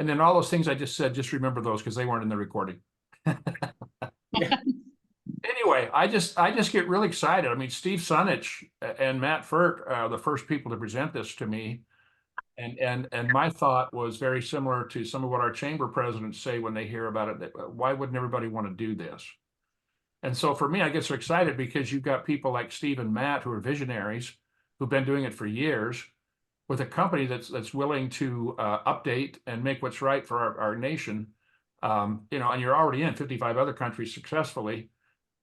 And then all those things I just said, just remember those because they weren't in the recording. Anyway, I just get really excited. I mean, Steve Sunich and Matt Furt are the first people to present this to me. And my thought was very similar to some of what our chamber presidents say when they hear about it. That, why wouldn't everybody want to do this? And so for me, I get so excited because you've got people like Steve and Matt who are visionaries who've been doing it for years with a company that's willing to update and make what's right for our nation. And you're already in 55 other countries successfully.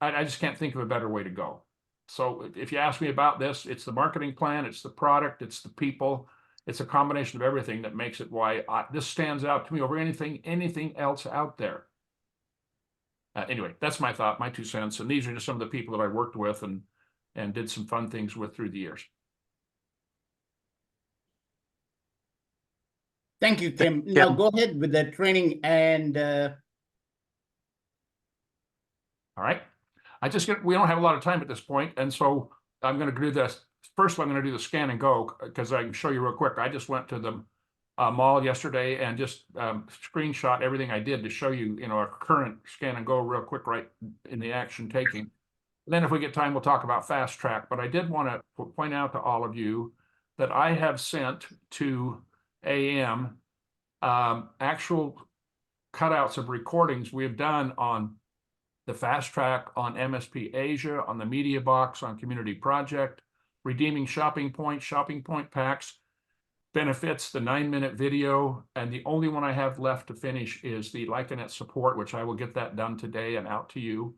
I just can't think of a better way to go. So if you ask me about this, it's the marketing plan, it's the product, it's the people, it's a combination of everything that makes it why this stands out to me over anything else out there. Anyway, that's my thought, my 2 cents. And these are just some of the people that I worked with and did some fun things with through the years. Thank you, Kim. Now go ahead with the training and all right. We don't have a lot of time at this point, and so I'm going to do this. First, I'm going to do the scan and go because I can show you real quick. I just went to the mall yesterday and just screenshot everything I did to show you, a current scan and go real quick right in the action taking. And then if we get time, we'll talk about fast track. But I did want to point out to all of you that I have sent to AM actual cutouts of recordings we have done on the Fast Track, on MSP Asia, on the Media Box, on Community Project, Redeeming Shopping Point Packs, Benefits, the 9-minute video, and the only one I have left to finish is the Licanet support, which I will get that done today and out to you.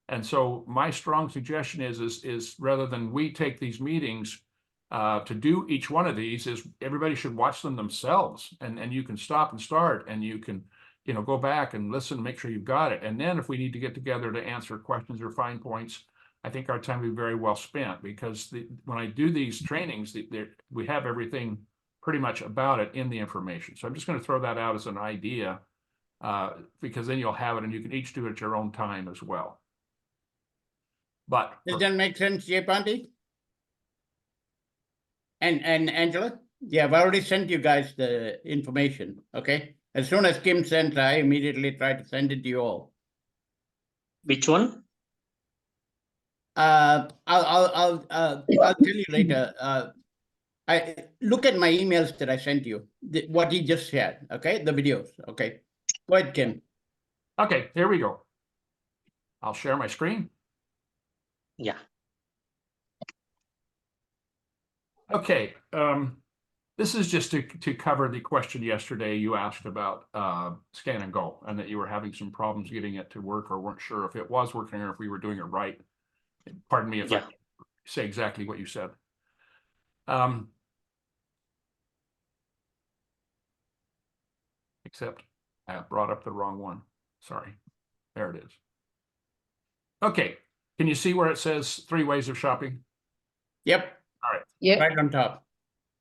And so my strong suggestion is rather than we take these meetings to do each one of these, is everybody should watch them themselves, and you can stop and start, and you can go back and listen, make sure you've got it. And then if we need to get together to answer questions or find points, I think our time will be very well spent, because when I do these trainings, we have everything pretty much about it in the information. So I'm just going to throw that out as an idea, because then you'll have it and you can each do it at your own time as well. But does that make sense, Jay Ponte? And Angela? Yeah, I've already sent you guys the information, okay? As soon as Kim sent, I immediately tried to send it to you all. Which one? I'll tell you later. I look at my emails that I sent you, what he just shared, okay? The videos, okay? Go ahead, Kim. Okay, here we go. I'll share my screen. Yeah. Okay, this is just to cover the question yesterday you asked about Scan and Go, and that you were having some problems getting it to work or weren't sure if it was working or if we were doing it right. Pardon me if I say exactly what you said. Except I brought up the wrong one. Sorry. There it is. Okay, can you see where it says 3 ways of shopping? Yep. All right. Yep. Right on top.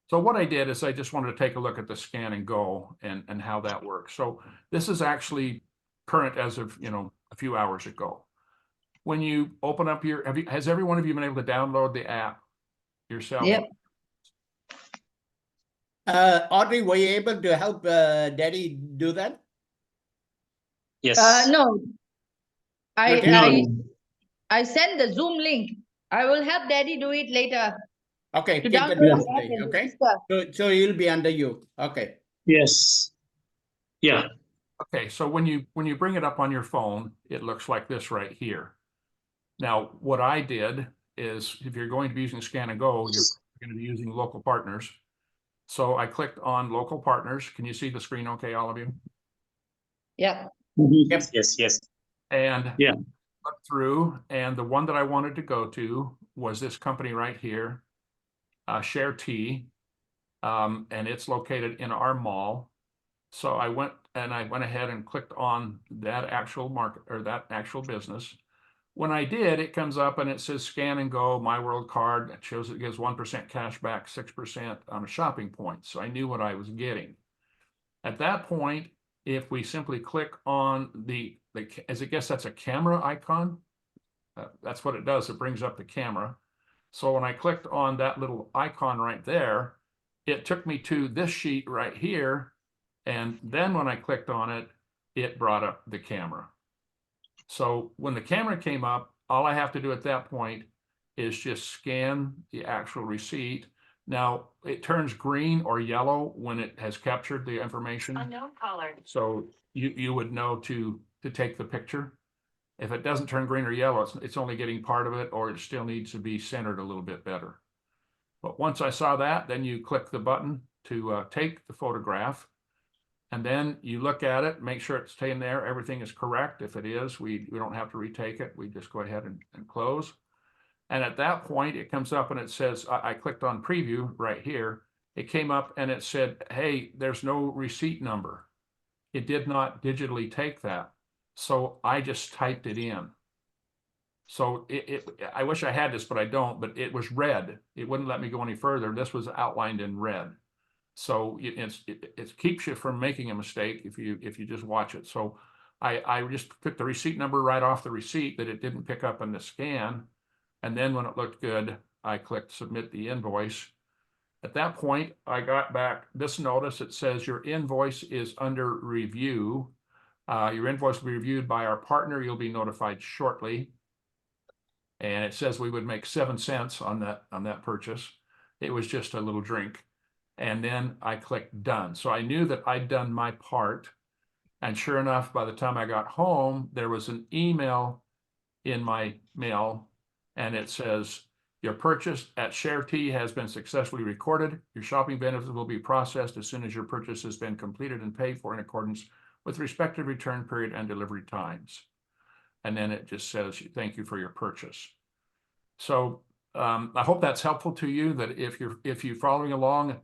So what I did is I just wanted to take a look at the Scan and Go and how that works. So this is actually current as of, a few hours ago. When you open up has every one of you been able to download the app yourself? Yep. Audrey, were you able to help Daddy do that? Yes. No. Okay. I sent the Zoom link. I will help Daddy do it later. Okay, To keep it download this the way, app and okay? register. So he'll be under you. Okay. Yes. Yeah. Okay, so when you bring it up on your phone, it looks like this right here. Now, what I did is, if you're going to be using Scan and Go, you're going to be using local partners. So I clicked on local partners. Can you see the screen okay, all of you? Yep. Yes. Yes. Yes. And Yeah. looked through, and the one that I wanted to go to was this company right here, ShareT, and it's located in our mall. So I went ahead and clicked on that actual market, or that actual business. When I did, it comes up and it says Scan and Go, My World Card. It shows it gives 1% cash back, 6% on a shopping point. So I knew what I was getting. At that point, if we simply click on as I guess that's a camera icon, that's what it does. It brings up the camera. So when I clicked on that little icon right there, it took me to this sheet right here, And then when I clicked on it, it brought up the camera. So when the camera came up, all I have to do at that point is just scan the actual receipt. Now it turns green or yellow when it has captured the information. Unknown caller. So you would know to take the picture. If it doesn't turn green or yellow, it's only getting part of it, or it still needs to be centered a little bit better. But once I saw that, then you click the button to take the photograph. And then you look at it, make sure it's staying there, everything is correct. If it is, we don't have to retake it. We just go ahead and close. And at that point, it comes up and it says, I clicked on preview right here. It came up and it said, hey, there's no receipt number. It did not digitally take that. So I just typed it in. So I wish I had this, but I don't, but it was red. It wouldn't let me go any further. This was outlined in red. So it keeps you from making a mistake if you just watch it. So I just took the receipt number right off the receipt that it didn't pick up in the scan. And then when it looked good, I clicked submit the invoice. At that point, I got back this notice. It says your invoice is under review. Your invoice will be reviewed by our partner. You'll be notified shortly. And it says we would make 7 cents on that purchase. It was just a little drink. And then I clicked done. So I knew that I'd done my part. And sure enough, by the time I got home, there was an email in my mail, and it says, your purchase at ShareT has been successfully recorded. Your shopping benefits will be processed as soon as your purchase has been completed and paid for in accordance with respective return period and delivery times. And then it just says, thank you for your purchase. So I hope that's helpful to you, that if you're following along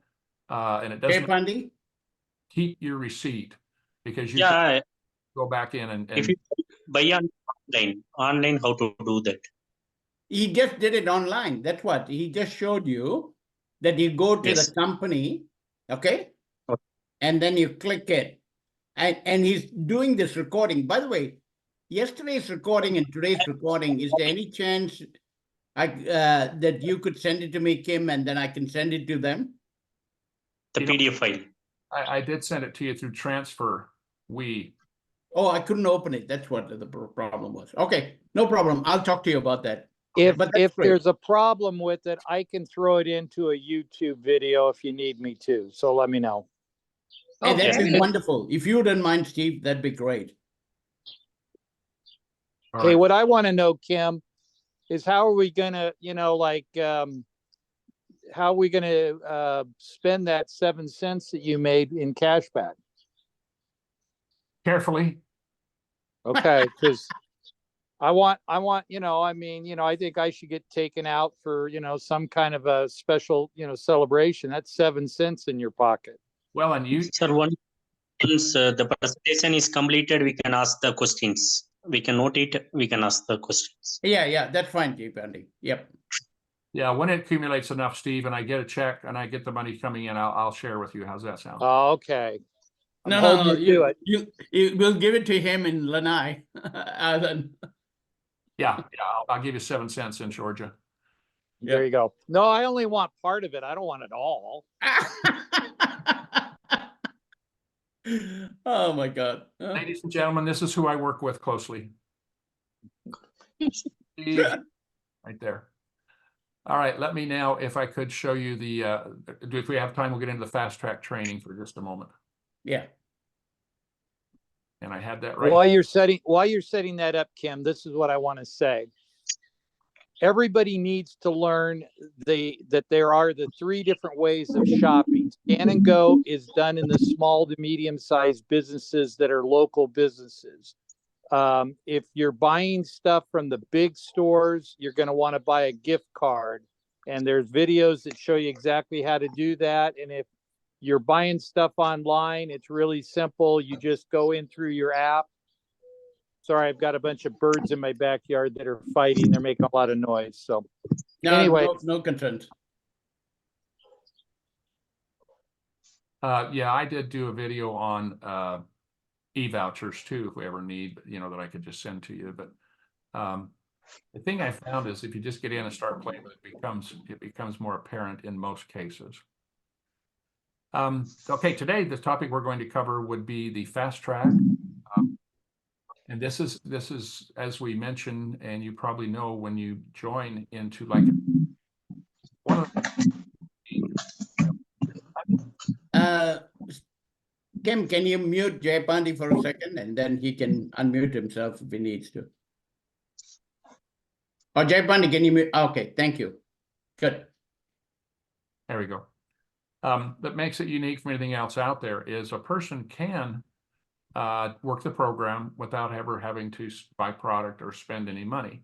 and it Okay, doesn't, Pandi? keep your receipt, because you can Yeah, go back in and if you buy online, how to do that? He just did it online. That's what he just showed you, that you go to Yes. the company, okay? Okay. And then you click it. And he's doing this recording. By the way, yesterday's recording and today's recording, is there any chance that you could send it to me, Kim, and then I can send it to them? The You know- PDF file. I did send it to you through transfer. Oh, I couldn't open it. That's what the problem was. Okay, no problem. I'll talk to you about that. If But that's great. there's a problem with it, I can throw it into a YouTube video if you need me to. So let me know. Hey, Oh, that'd very be good. wonderful. If you don't mind, Steve, that'd be great. All Hey, right. what I want to know, Kim, is how are we gonna, how are we gonna spend that 7 cents that you made in cash back? Carefully. Okay, because I want, I think I should get taken out for, some kind of a special, celebration. That's 7 cents in your pocket. Well, and Sir, once the presentation is completed, we can ask the questions. We can note it, we can ask the questions. Yeah, that's fine, Pandi. Yep. yeah, when it accumulates enough, Steve, and I get a check and I get the money coming in, I'll share with you. How's that sound? Oh, okay. I'm No, holding you to it. you will give it to him in Lanai. Then. Yeah, I'll give you 7 cents in Georgia. There you go. No, I only want part of it. I don't want it all. Oh my God. Ladies and gentlemen, this is who I work with closely. Steve, right there. All right, let me now, if I could show you if we have time, we'll get into the fast track training for just a moment. Yeah. And I had that right. While you're setting that up, Kim, this is what I want to say. Everybody needs to learn that there are the 3 different ways of shopping. Scan and Go is done in the small to medium-sized businesses that are local businesses. If you're buying stuff from the big stores, you're going to want to buy a gift card. And there's videos that show you exactly how to do that. And if you're buying stuff online, it's really simple. You just go in through your app. Sorry, I've got a bunch of birds in my backyard that are fighting. They're making a lot of noise. So No, Anyway. no concerns. Yeah, I did do a video on e-vouchers too, if we ever need, that I could just send to you. But the thing I found is if you just get in and start playing with it, it becomes more apparent in most cases. Okay, today the topic we're going to cover would be the fast track. And this is, as we mentioned, and you probably know when you join into like one of Kim, can you mute Jayapandi for a second and then he can unmute himself if he needs to? Oh, Jayapandi, can you mute? Okay, thank you. Good. there we go. That makes it unique from anything else out there is a person can work the program without ever having to buy product or spend any money.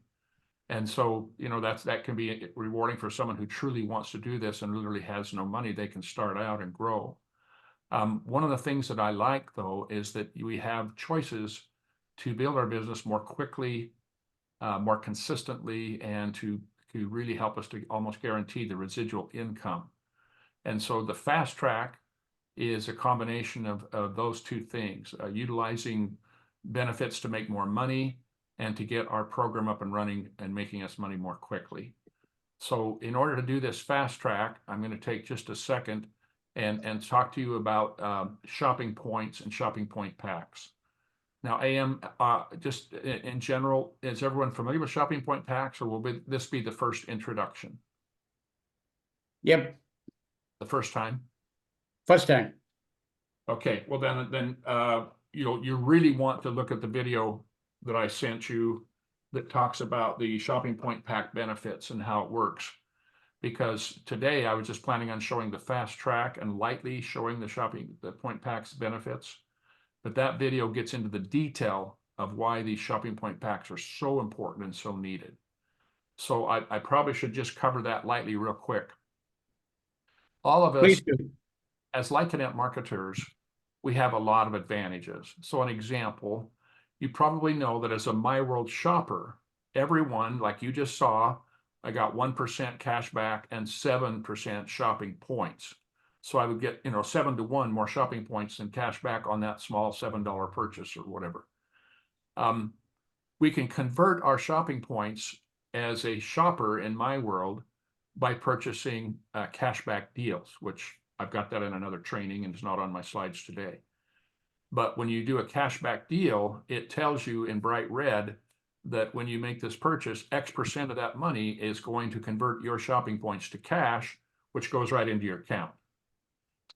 And so, you know, that can be rewarding for someone who truly wants to do this and literally has no money. They can start out and grow. One of the things that I like, though, is that we have choices to build our business more quickly, more consistently, and to really help us to almost guarantee the residual income. And so the fast track is a combination of those two things, utilizing benefits to make more money and to get our program up and running and making us money more quickly. So in order to do this fast track, I'm going to take just a second and talk to you about shopping points and shopping point packs. Now, AM, just in general, is everyone familiar with shopping point packs, or will this be the first introduction? Yep, The first time? first time. Okay, well then you really want to look at the video that I sent you that talks about the shopping point pack benefits and how it works. Because today I was just planning on showing the fast track and lightly showing the point packs benefits. But that video gets into the detail of why these shopping point packs are so important and so needed. So I probably should just cover that lightly real quick. All of us, Please do. as Lycanet marketers, we have a lot of advantages. So an example, you probably know that as a MyWorld shopper, everyone, like you just saw, I got 1% cash back and 7% shopping points. So I would get, 7 to 1 more shopping points than cash back on that small $7 purchase or whatever. We can convert our shopping points as a shopper in MyWorld by purchasing cashback deals, which I've got that in another training and it's not on my slides today. But when you do a cashback deal, it tells you in bright red that when you make this purchase, X% of that money is going to convert your shopping points to cash, which goes right into your account.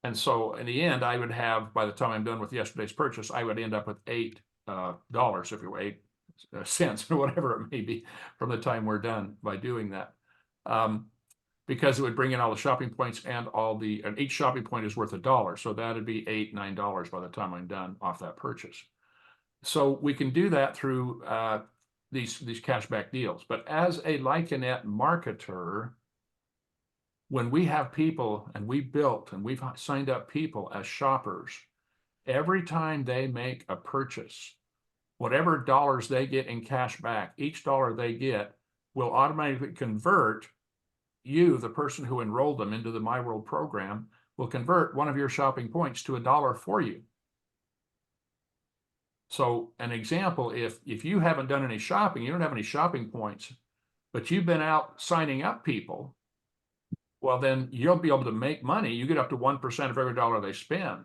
And so in the end, I would have, by the time I'm done with yesterday's purchase, I would end up with $8, if you will, 8 cents or whatever it may be from the time we're done by doing that. Because it would bring in all the shopping points and each shopping point is worth $1. So that'd be $8, $9 by the time I'm done off that purchase. So we can do that through these cashback deals. But as a Lycanet marketer, when we have people and we've signed up people as shoppers, every time they make a purchase, whatever dollars they get in cash back, each dollar they get will automatically convert you, the person who enrolled them into the MyWorld program, will convert one of your shopping points to $1 for you. So an example, if you haven't done any shopping, you don't have any shopping points, but you've been out signing up people, well, then you'll be able to make money. You get up to 1% of every dollar they spend,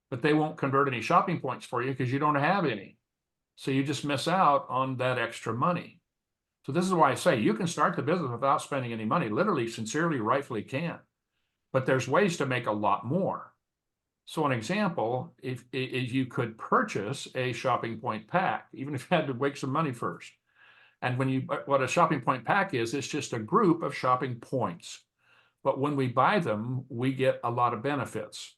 but they won't convert any shopping points for you because you don't have any. So you just miss out on that extra money. So this is why I say you can start the business without spending any money, literally, sincerely, rightfully can. But there's ways to make a lot more. So an example, if you could purchase a shopping point pack, even if you had to make some money first. And what a shopping point pack is, it's just a group of shopping points. But when we buy them, we get a lot of benefits.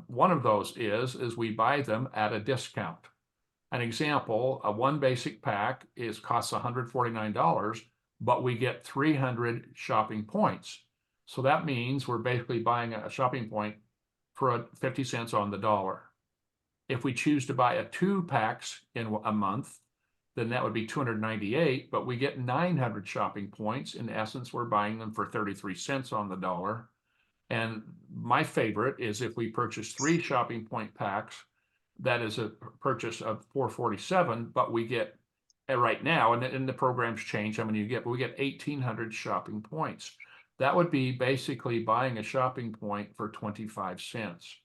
One of those is we buy them at a discount. An example, a one basic pack costs $149, but we get 300 shopping points. So that means we're basically buying a shopping point for 50 cents on the dollar. If we choose to buy 2 packs in a month, then that would be 298, but we get 900 shopping points. In essence, we're buying them for 33 cents on the dollar. And my favorite is if we purchase 3 shopping point packs, that is a purchase of $447, but we get right now, and the programs change how many you get, but we get 1,800 shopping points. That would be basically buying a shopping point for 25 cents.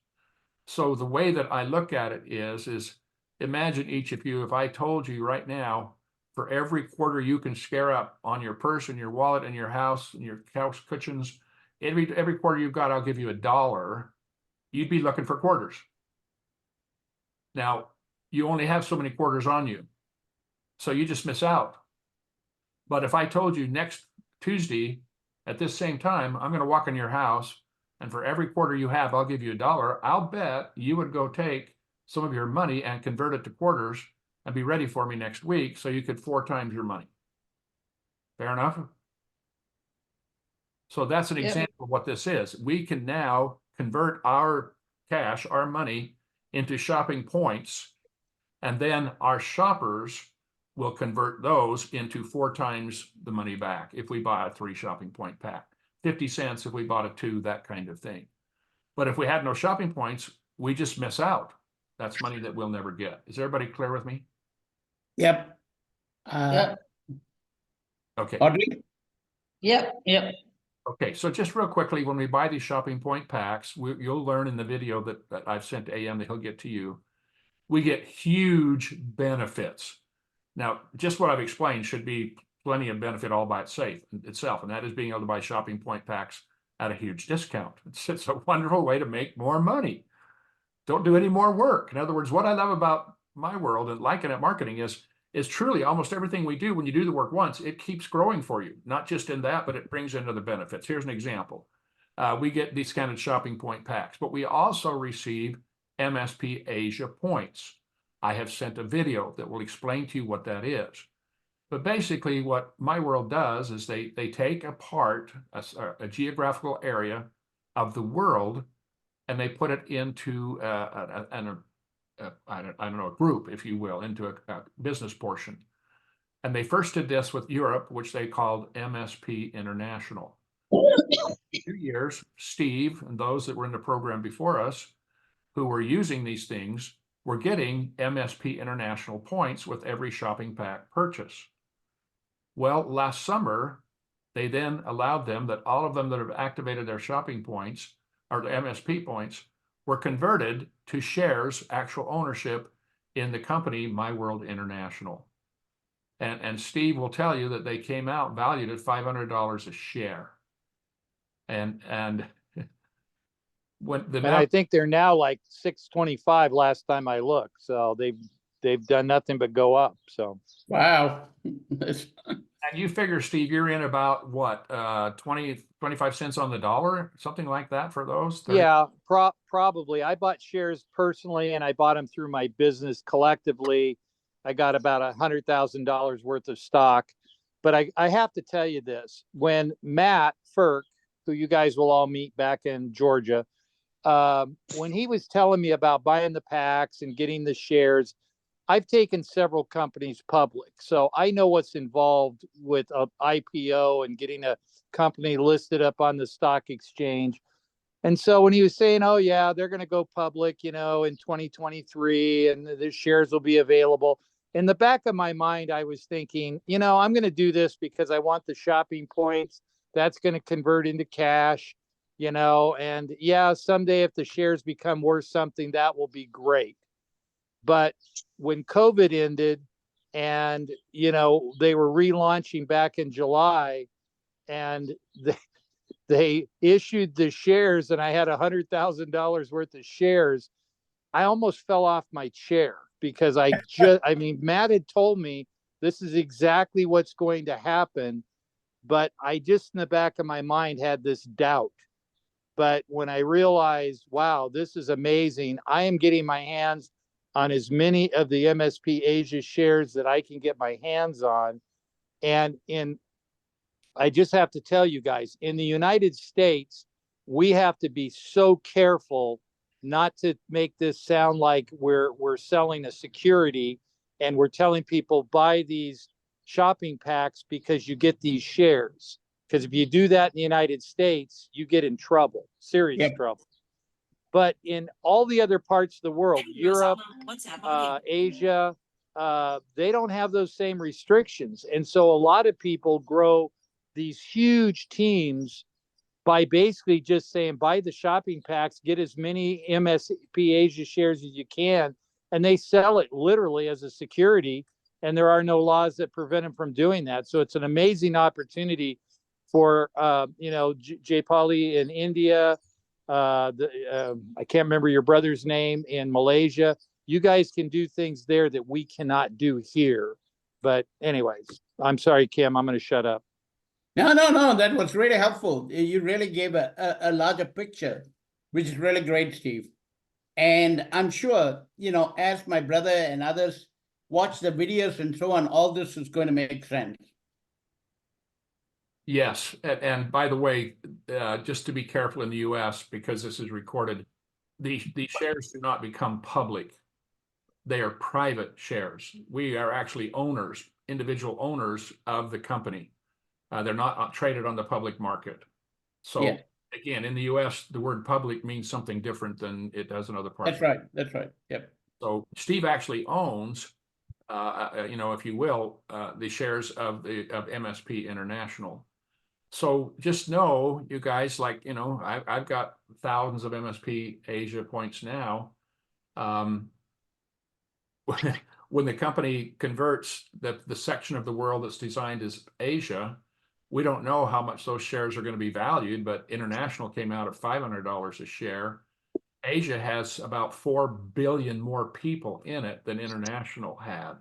So the way that I look at it is imagine each of you, if I told you right now, for every quarter you can scare up on your purse and your wallet and your house and your couch cushions, every quarter you've got, I'll give you $1. You'd be looking for quarters. Now, you only have so many quarters on you, so you just miss out. But if I told you next Tuesday at this same time, I'm going to walk in your house, and for every quarter you have, I'll give you $1, I'll bet you would go take some of your money and convert it to quarters and be ready for me next week so you could 4 times your money. Fair enough? So that's an Yep. example of what this is. We can now convert our cash, our money, into shopping points, and then our shoppers will convert those into 4 times the money back if we buy a 3 shopping point pack. 50 cents if we bought a 2, that kind of thing. But if we had no shopping points, we just miss out. That's money that we'll never get. Is everybody clear with me? Yep. Yep. Okay. Audrey? Yep, yep. Okay, so just real quickly, when we buy these shopping point packs, you'll learn in the video that I've sent to AM that he'll get to you, we get huge benefits. Now, just what I've explained should be plenty of benefit all by itself, and that is being able to buy shopping point packs at a huge discount. It's a wonderful way to make more money. Don't do any more work. In other words, what I love about my world and liking at marketing is truly almost everything we do, when you do the work once, it keeps growing for you, not just in that, but it brings in other benefits. Here's an example. We get discounted shopping point packs, but we also receive MSP Asia points. I have sent a video that will explain to you what that is. But basically what my world does is they take apart a geographical area of the world and they put it into I don't know, a group, if you will, into a business portion. And they first did this with Europe, which they called MSP International. 2 years, Steve and those that were in the program before us who were using these things were getting MSP International points with every shopping pack purchase. Well, last summer, they then allowed them that all of them that have activated their shopping points or the MSP points were converted to shares, actual ownership in the company My World International. And Steve will tell you that they came out valued at $500 a share. And when the And I think they're now like 625 last time I looked. So they've done nothing but go up. So Wow. and you figure, Steve, you're in about what, 25 cents on the dollar, something like that for those? 30? yeah, probably. I bought shares personally and I bought them through my business collectively. I got about $100,000 worth of stock. But I have to tell you this, when Matt Firk, who you guys will all meet back in Georgia, when he was telling me about buying the packs and getting the shares, I've taken several companies public, so I know what's involved with a IPO and getting a company listed up on the stock exchange. And so when he was saying, oh yeah, they're going to go public, in 2023 and the shares will be available, in the back of my mind, I was thinking, I'm going to do this because I want the shopping points. That's going to convert into cash, and yeah, someday if the shares become worth something, that will be great. But when COVID ended and, they were relaunching back in July and they issued the shares and I had $100,000 worth of shares, I almost fell off my chair because Matt had told me this is exactly what's going to happen. But I just in the back of my mind had this doubt. But when I realized, wow, this is amazing, I am getting my hands on as many of the MSP Asia shares that I can get my hands on. And I just have to tell you guys, in the United States, we have to be so careful not to make this sound like we're selling a security and we're telling people buy these shopping packs because you get these shares. Because if you do that in the United States, you get in trouble, serious trouble. But in all the other parts of the world, Europe, Asia, they don't have those same restrictions. And so a lot of people grow these huge teams by basically just saying, buy the shopping packs, get as many MSP Asia shares as you can, and they sell it literally as a security, and there are no laws that prevent them from doing that. So it's an amazing opportunity for, Jay Pauli in India, I can't remember your brother's name, in Malaysia. You guys can do things there that we cannot do here. But anyways, I'm sorry, Kim, I'm going to shut up. No, that was really helpful. You really gave a larger picture, which is really great, Steve. And I'm sure, as my brother and others watch the videos and so on, all this is going to make sense. Yes, and by the way, just to be careful in the US, because this is recorded, the shares do not become public. They are private shares. We are actually owners, individual owners of the company. They're not traded on the public market. So Yeah. again, in the US, the word public means something different than it does in other parts. That's right. Yep. So Steve actually owns, if you will, the shares of MSP International. So just know, you guys, I've got thousands of MSP Asia points now. When the company converts the section of the world that's designed as Asia, we don't know how much those shares are going to be valued, but International came out at $500 a share. Asia has about 4 billion more people in it than International had.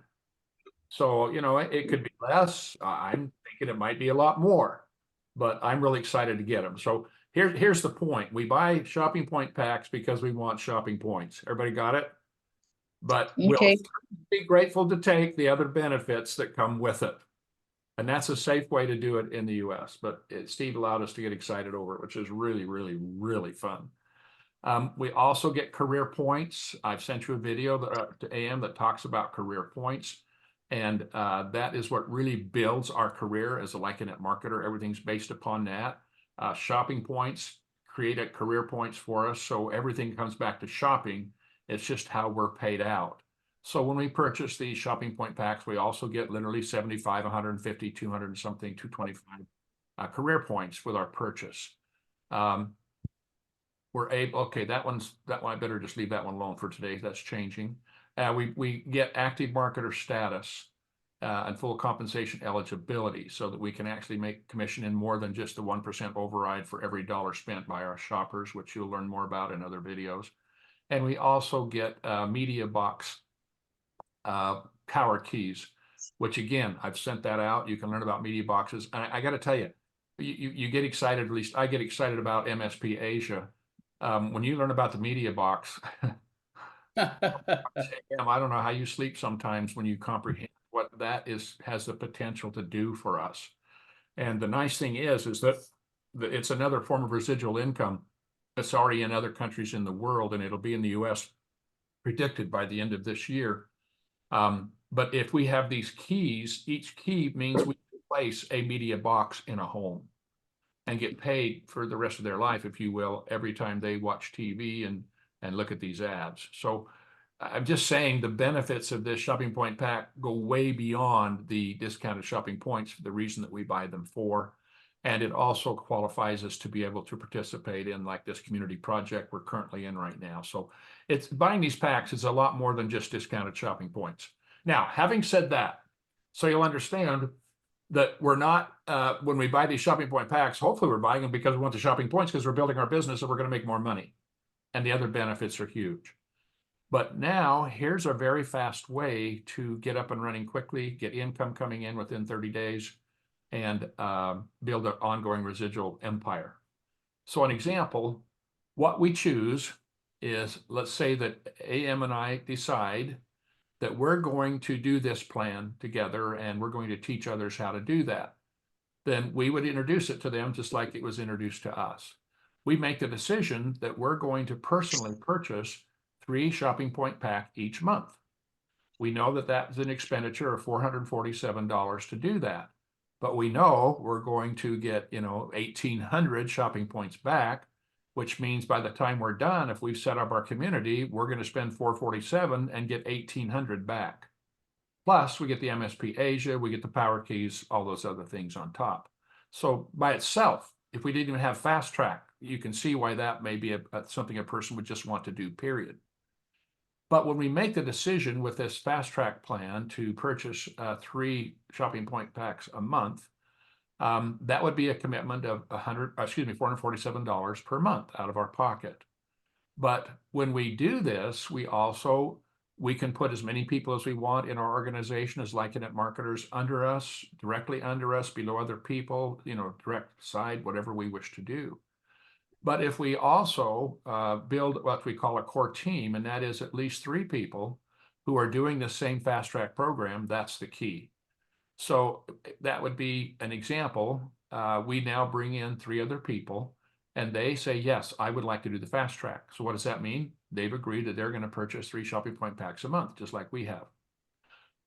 So, it could be less. I'm thinking it might be a lot more, but I'm really excited to get them. So here's the point. We buy shopping point packs because we want shopping points. Everybody got it? But we'll Okay. be grateful to take the other benefits that come with it. And that's a safe way to do it in the US. But Steve allowed us to get excited over it, which is really, really, really fun. We also get career points. I've sent you a video to AM that talks about career points. And that is what really builds our career as a LikeItNet marketer. Everything's based upon that. Shopping points create career points for us. So everything comes back to shopping. It's just how we're paid out. So when we purchase these shopping point packs, we also get literally 75, 150, 200 and something, 225 career points with our purchase. We're able, okay, that one I better just leave that one alone for today. That's changing. We get active marketer status and full compensation eligibility so that we can actually make commission in more than just the 1% override for every dollar spent by our shoppers, which you'll learn more about in other videos. And we also get media box power keys, which again, I've sent that out. You can learn about media boxes. And I got to tell you, you get excited, at least I get excited about MSP Asia. When you learn about the media box, I don't know how you sleep sometimes when you comprehend what that has the potential to do for us. And the nice thing is that it's another form of residual income that's already in other countries in the world, and it'll be in the US predicted by the end of this year. But if we have these keys, each key means we place a media box in a home and get paid for the rest of their life, if you will, every time they watch TV and look at these ads. So I'm just saying the benefits of this shopping point pack go way beyond the discounted shopping points for the reason that we buy them for. And it also qualifies us to be able to participate in like this community project we're currently in right now. So it's buying these packs is a lot more than just discounted shopping points. Now, having said that, so you'll understand that we're not, when we buy these shopping point packs, hopefully we're buying them because we want the shopping points because we're building our business and we're going to make more money. And the other benefits are huge. But now here's a very fast way to get up and running quickly, get income coming in within 30 days, and build an ongoing residual empire. So an example, what we choose is, let's say that AM and I decide that we're going to do this plan together and we're going to teach others how to do that. Then we would introduce it to them just like it was introduced to us. We make the decision that we're going to personally purchase 3 shopping point pack each month. We know that that's an expenditure of $447 to do that. But we know we're going to get, 1,800 shopping points back, which means by the time we're done, if we've set up our community, we're going to spend $447 and get 1,800 back. Plus, we get the MSP Asia, we get the power keys, all those other things on top. So by itself, if we didn't even have fast track, you can see why that may be something a person would just want to do, period. But when we make the decision with this fast track plan to purchase 3 shopping point packs a month, that would be a commitment of $447 per month out of our pocket. But when we do this, we can put as many people as we want in our organization as like Internet marketers under us, directly under us, below other people, direct side, whatever we wish to do. But if we also build what we call a core team, and that is at least 3 people who are doing the same fast track program, that's the key. So that would be an example. We now bring in 3 other people and they say, yes, I would like to do the fast track. So what does that mean? They've agreed that they're going to purchase 3 shopping point packs a month, just like we have.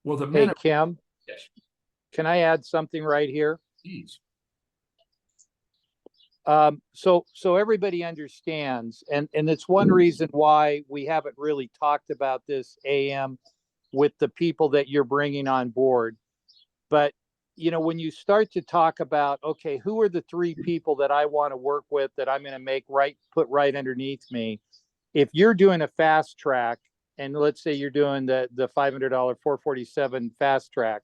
Well, the Hey, minute, Kim, yes, can I add something right here? please. So everybody understands, and it's one reason why we haven't really talked about this, AM, with the people that you're bringing on board. But, when you start to talk about, okay, who are the 3 people that I want to work with that I'm going to put right underneath me? If you're doing a fast track, and let's say you're doing the $500 447 fast track,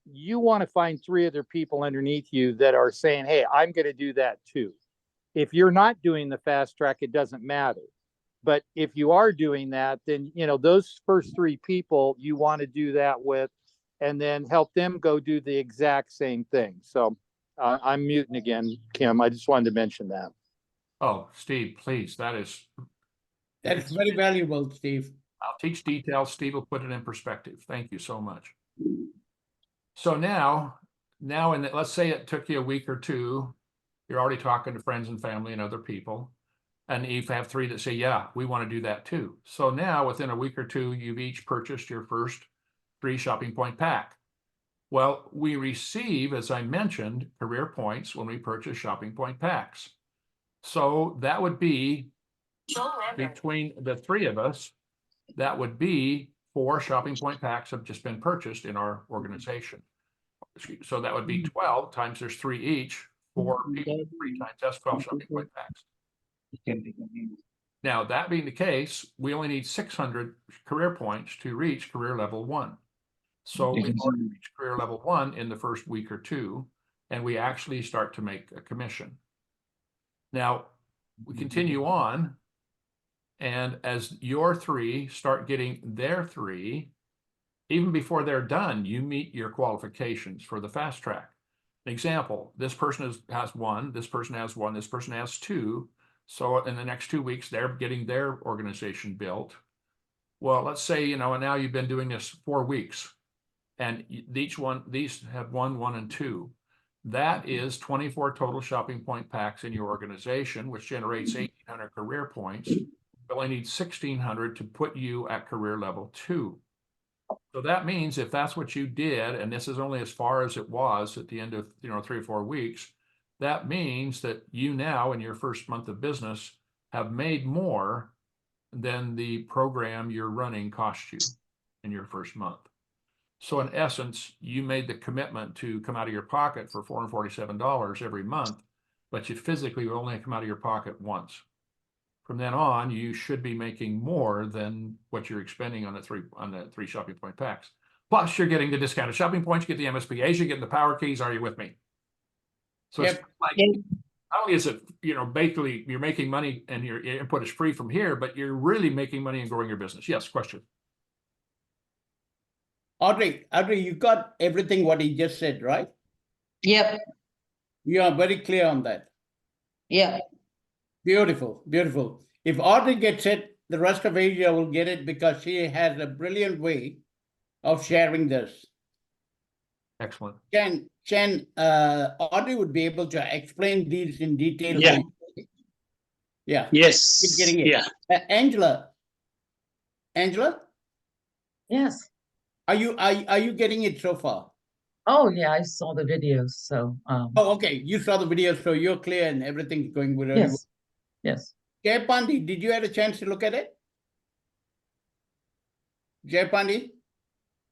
you want to find 3 other people underneath you that are saying, hey, I'm going to do that too. If you're not doing the fast track, it doesn't matter. But if you are doing that, then, those first 3 people you want to do that with, and then help them go do the exact same thing. So I'm muting again, Kim. I just wanted to mention that. Oh, Steve, please, That's very valuable, Steve. I'll teach details. Steve will put it in perspective. Thank you so much. So now, let's say it took you a week or 2, you're already talking to friends and family and other people, and you have 3 that say, yeah, we want to do that too. So now within a week or 2, you've each purchased your first 3 shopping point pack. Well, we receive, as I mentioned, career points when we purchase shopping point packs. So that would be between the 3 of us, that would be 4 shopping point packs have just been purchased in our organization. So that would be 12 times there's 3 each, 4 people, 3 times, that's 12 shopping point packs. Now, that being the case, we only need 600 career points to reach career level 1. So we already reach career level 1 in the first week or 2, and we actually start to make a commission. Now, we continue on, and as your 3 start getting their 3, even before they're done, you meet your qualifications for the fast track. An example, this person has 1, this person has 1, this person has 2. So in the next 2 weeks, they're getting their organization built. Well, let's say, and now you've been doing this 4 weeks, and these have 1, 1, and 2. That is 24 total shopping point packs in your organization, which generates 1,800 career points. You only need 1,600 to put you at career level 2. So that means if that's what you did, and this is only as far as it was at the end of 3 or 4 weeks, that means that you now in your first month of business have made more than the program you're running cost you in your first month. So in essence, you made the commitment to come out of your pocket for $447 every month, but you physically will only come out of your pocket once. From then on, you should be making more than what you're expending on the 3 shopping point packs. Plus, you're getting the discounted shopping points, you get the MSBAs, you get the power keys. Are you with me? So it's like, not only is it, basically you're making money and your input is free from here, but you're really making money and growing your business. Yes, question. Audrey, you got everything what he just said, right? Yep, You are very clear on that. yep. Beautiful, beautiful. If Audrey gets it, the rest of Asia will get it because she has a brilliant way of sharing this. Excellent. Audrey would be able to explain these in detail. Yeah. Yeah. Yes. Keep getting it. Yeah. Angela, Yes. are you getting it so far? Oh, yeah, I saw the videos, so, Oh, okay. You saw the video, so you're clear and everything's going really well. yes, yes. Jay Pandi, did you have a chance to look at it? Jay Pandi,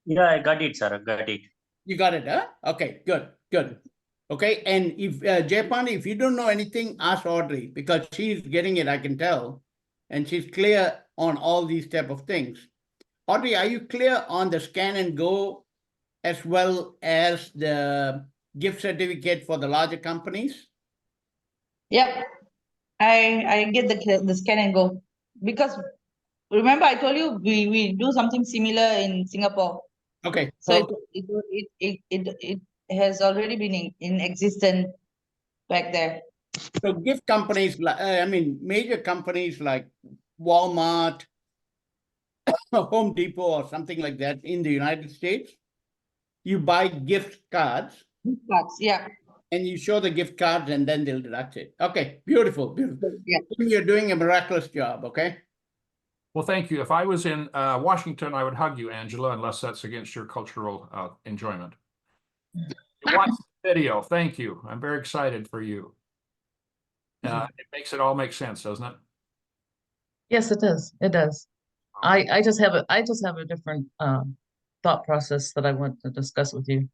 Yeah, I got it, sir. I got it. you got it, huh? Okay, good, good. Okay, and if Jayapandi, if you don't know anything, ask Audrey because she's getting it, I can tell. And she's clear on all these type of things. Audrey, are you clear on the scan and go as well as the gift certificate for the larger companies? Yep. I get the scan and go because remember I told you we do something similar in Singapore. Okay, So it has already been in existence back there. so gift companies, I mean, major companies like Walmart, Home Depot or something like that in the United States, you buy gift cards Cards, yeah. and you show the gift cards and then they'll deduct it. Okay, beautiful, beautiful. Yeah. You're doing a miraculous job, okay? Well, thank you. If I was in Washington, I would hug you, Angela, unless that's against your cultural enjoyment. You watched the video. Thank you. I'm very excited for you. It makes it all make sense, doesn't it? Yes, it does. It does. I just have a different thought process that I want to discuss with you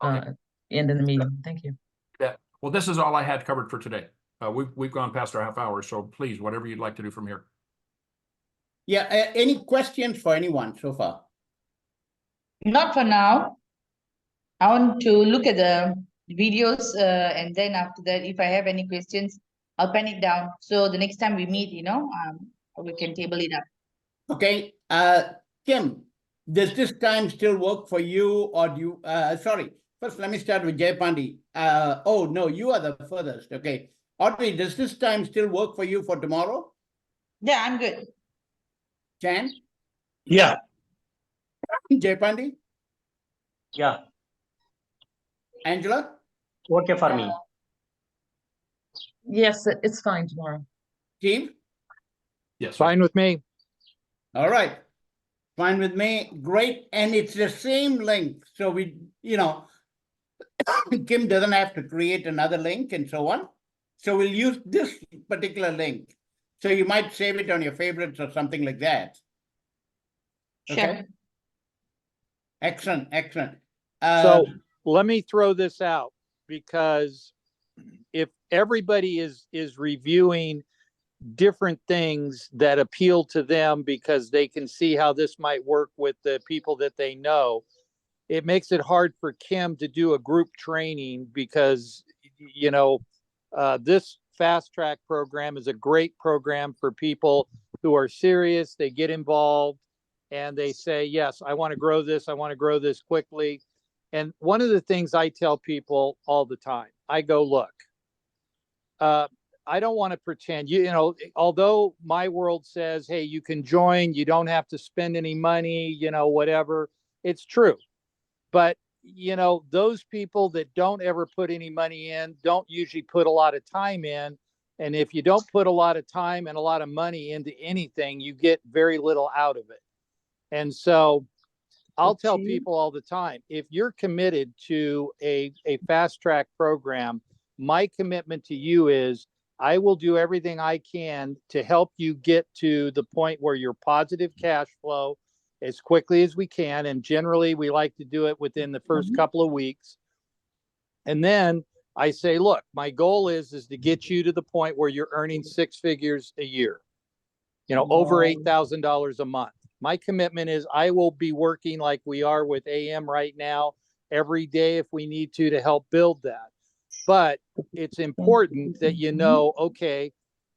Okay. in the meeting. Thank you. Yeah. Well, this is all I had covered for today. We've gone past our half hour, so please, whatever you'd like to do from here. Yeah, any questions for anyone so far? Not for now. I want to look at the videos and then after that, if I have any questions, I'll pen it down. So the next time we meet, we can table it up. Okay, Kim, does this time still work for you or do you, sorry, first let me start with Jayapandi. Oh, no, you are the furthest, okay. Audrey, does this time still work for you for tomorrow? Yeah, I'm good. Chan, Yeah, Jayapandi, yeah, Angela, okay for me. Yes, it's fine tomorrow. Steve? Yes. Fine with me. All right, fine with me, great, and it's the same link, so we, Kim doesn't have to create another link and so on. So we'll use this particular link. So you might save it on your favorites or something like that. Sure. Okay. Excellent, excellent. So let me throw this out because if everybody is reviewing different things that appeal to them because they can see how this might work with the people that they know, it makes it hard for Kim to do a group training because, this fast track program is a great program for people who are serious. They get involved and they say, yes, I want to grow this. I want to grow this quickly. And one of the things I tell people all the time, I go, look, I don't want to pretend, although my world says, hey, you can join, you don't have to spend any money, whatever. It's true. But, those people that don't ever put any money in don't usually put a lot of time in. And if you don't put a lot of time and a lot of money into anything, you get very little out of it. And so I'll tell people all the time, if you're committed to a fast track program, my commitment to you is I will do everything I can to help you get to the point where you're positive cash flow as quickly as we can. And generally we like to do it within the first couple of weeks. And then I say, look, my goal is to get you to the point where you're earning 6 figures a year, over $8,000 a month. My commitment is I will be working like we are with AM right now every day if we need to help build that. But it's important that okay,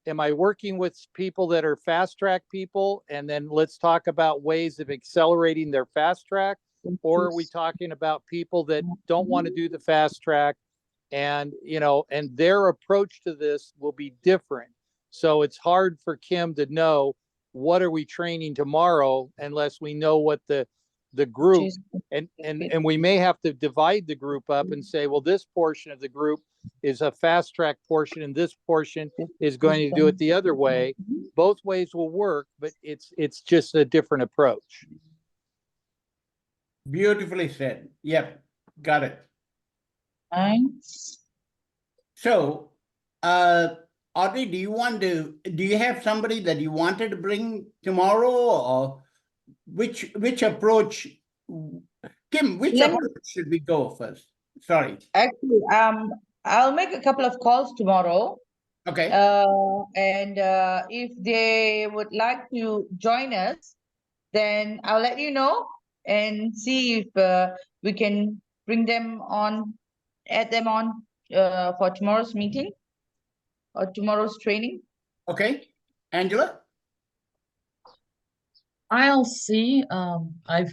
am I working with people that are fast track people? And then let's talk about ways of accelerating their fast track. Or are we talking about people that don't want to do the fast track and, and their approach to this will be different. So it's hard for Kim to know what are we training tomorrow unless we know what the group and we may have to divide the group up and say, well, this portion of the group is a fast track portion and this portion is going to do it the other way. Both ways will work, but it's just a different approach. Beautifully said. Yep, got it. Fine. So, Audrey, do you have somebody that you wanted to bring tomorrow or which approach, Kim, which approach should we go first? Sorry. Actually, I'll make a couple of calls tomorrow. Okay, And if they would like to join us, then I'll let you know and see if we can bring them on, add them on for tomorrow's meeting or tomorrow's training. okay. Angela? I'll see. I've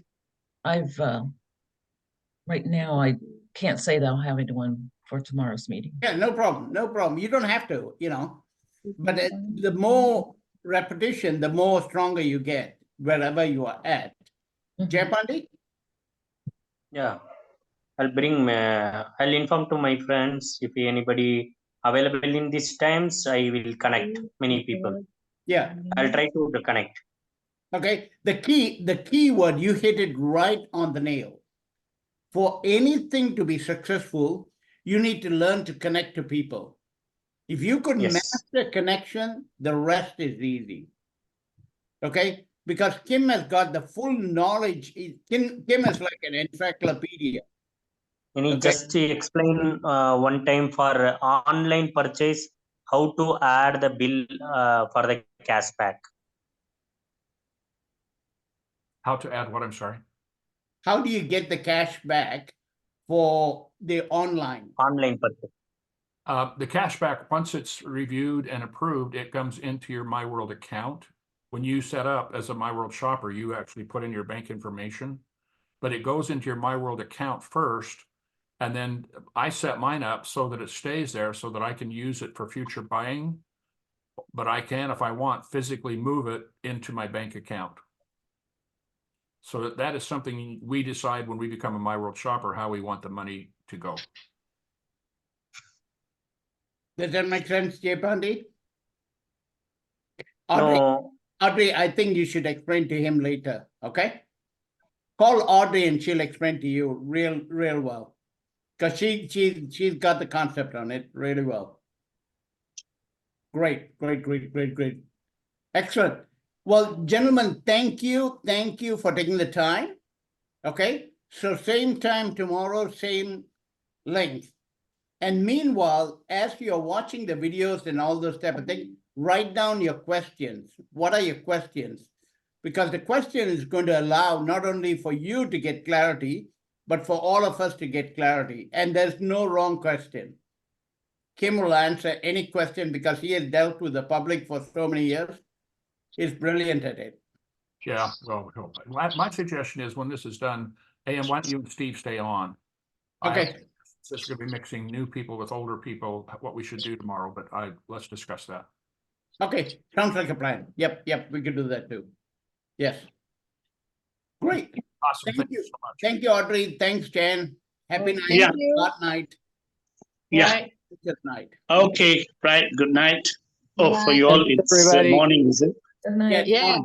right now I can't say that I'll have anyone for tomorrow's meeting. Yeah, no problem, no problem. You don't have to, you know. But the more repetition, the more stronger you get wherever you are at. Mhm. Jayapandi? Yeah, I'll inform to my friends if anybody available in these times. I will connect many people. Yeah, I'll try to connect. okay. The key word, you hit it right on the nail. For anything to be successful, you need to learn to connect to people. If you could Yes. master connection, the rest is easy. Okay? Because Kim has got the full knowledge. Kim is like an encyclopedia. Can you Okay. just explain one time for online purchase how to add the bill for the cashback? How to add what, I'm sorry? How do you get the cash back for the online? Online purchase. The cashback, once it's reviewed and approved, it comes into your MyWorld account. When you set up as a MyWorld shopper, you actually put in your bank information, but it goes into your MyWorld account first. And then I set mine up so that it stays there so that I can use it for future buying. But I can, if I want, physically move it into my bank account. So that is something we decide when we become a MyWorld shopper, how we want the money to go. Does that make sense, Jayapandi? Audrey, No, Audrey, I think you should explain to him later, okay? Call Audrey and she'll explain to you real well. Because she's got the concept on it really well. Great. Excellent. Well, gentlemen, thank you for taking the time. Okay, so same time tomorrow, same length. And meanwhile, as you're watching the videos and all those type of things, write down your questions. What are your questions? Because the question is going to allow not only for you to get clarity, but for all of us to get clarity. And there's no wrong question. Kim will answer any question because he has dealt with the public for so many years. He's brilliant at it. Yeah, well, my suggestion is when this is done, AM, why don't you and Steve stay on? Okay. Just gonna be mixing new people with older people, what we should do tomorrow, but let's discuss that. Okay, sounds like a plan. Yep, we could do that too. Yes. Great. Awesome, Thank thank you you. so much. Thank you, Audrey. Thanks, Jan. Happy night. Thank you. Hot night. Yeah. Right. Good night. Okay, right. Good night. Oh, for you all, Thank you, it's everybody. morning, is it? Good night. Yeah.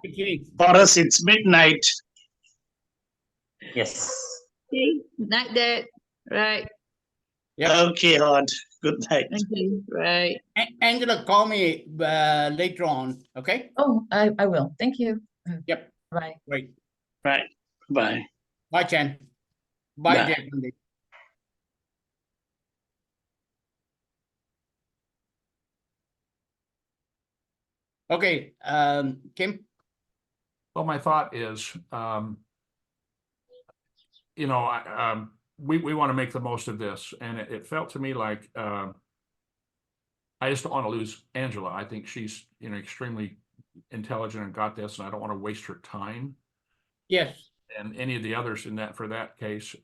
Okay. For us, it's midnight. yes. Night, Dad. Right. Yep. Okay, Rod. Good night. Thank you. Right. Angela, call me later on. Okay. Oh, I will. Thank you. Yep. Bye. Great. Right. Bye. Bye, Chan. Bye, Bye. Jayapandi. Okay, Kim. Well, my thought is, you know, we want to make the most of this, and it felt to me like I just don't want to lose Angela. I think she's, you know, extremely intelligent and got this, and I don't want to waste her time. Yes. And any of the others in that, for that case,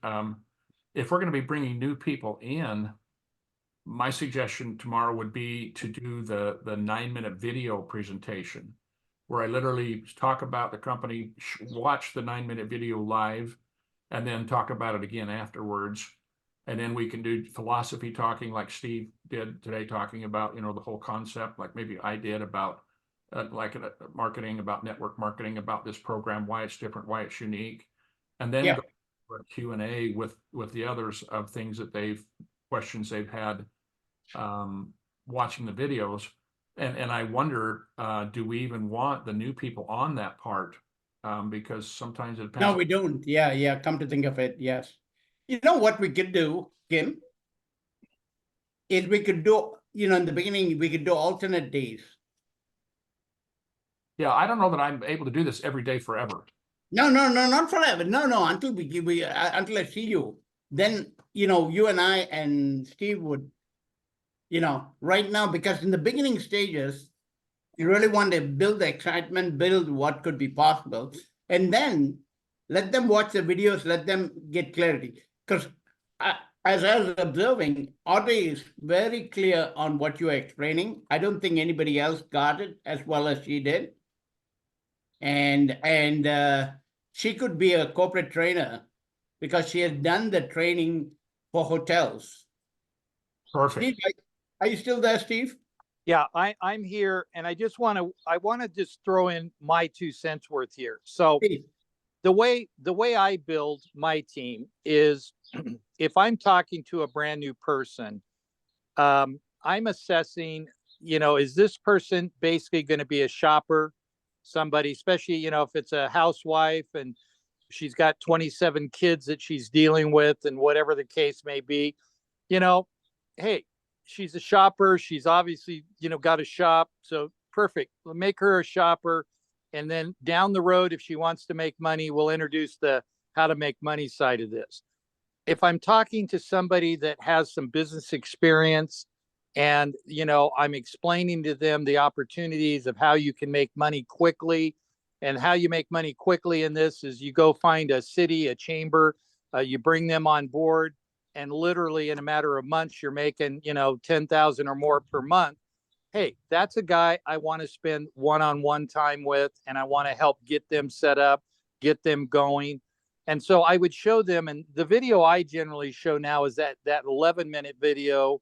if we're going to be bringing new people in, my suggestion tomorrow would be to do the 9-minute video presentation, where I literally talk about the company, watch the 9-minute video live, and then talk about it again afterwards. And then we can do philosophy talking like Steve did today, talking about, you know, the whole concept, like maybe I did about marketing, about network marketing, about this program, why it's different, why it's unique. And then Yeah. go for a Q&A with the others of things that questions they've had watching the videos. And I wonder, do we even want the new people on that part? Because sometimes it depends. No, we don't. Yeah. Come to think of it, yes. You know what we could do, Kim? is we could do, in the beginning, we could do alternate days. Yeah, I don't know that I'm able to do this every day forever. No, not forever. No, until until I see you. Then, you and I and Steve would, right now, because in the beginning stages, you really want to build the excitement, build what could be possible, and then let them watch the videos, let them get clarity. Because as I was observing, Audrey is very clear on what you are explaining. I don't think anybody else got it as well as she did. And she could be a corporate trainer because she has done the training for hotels. Perfect. Steve, are you still there, Steve? Yeah, I'm here and I want to just throw in my 2 cents worth here. So Steve. the way I build my team is if I'm talking to a brand new person, I'm assessing, is this person basically going to be a shopper? Somebody, especially, if it's a housewife and she's got 27 kids that she's dealing with and whatever the case may be, hey, she's a shopper. She's obviously, got a shop. So perfect. We'll make her a shopper. And then down the road, if she wants to make money, we'll introduce the how to make money side of this. If I'm talking to somebody that has some business experience and, I'm explaining to them the opportunities of how you can make money quickly, and how you make money quickly in this is you go find a city, a chamber, you bring them on board, and literally in a matter of months, you're making, 10,000 or more per month. Hey, that's a guy I want to spend one-on-one time with, and I want to help get them set up, get them going. And so I would show them, and the video I generally show now is that 11-minute video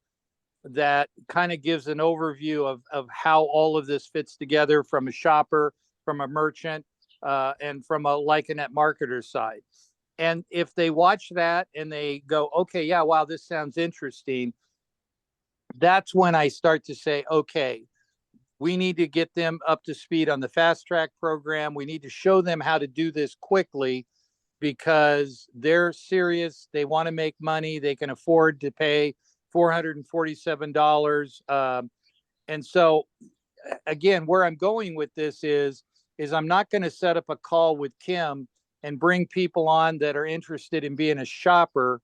that kind of gives an overview of how all of this fits together from a shopper, from a merchant, and from a like a net marketer side. And if they watch that and they go, okay, yeah, wow, this sounds interesting, that's when I start to say, okay, we need to get them up to speed on the fast track program. We need to show them how to do this quickly because they're serious. They want to make money. They can afford to pay $447. And so again, where I'm going with this is I'm not going to set up a call with Kim and bring people on that are interested in being a shopper.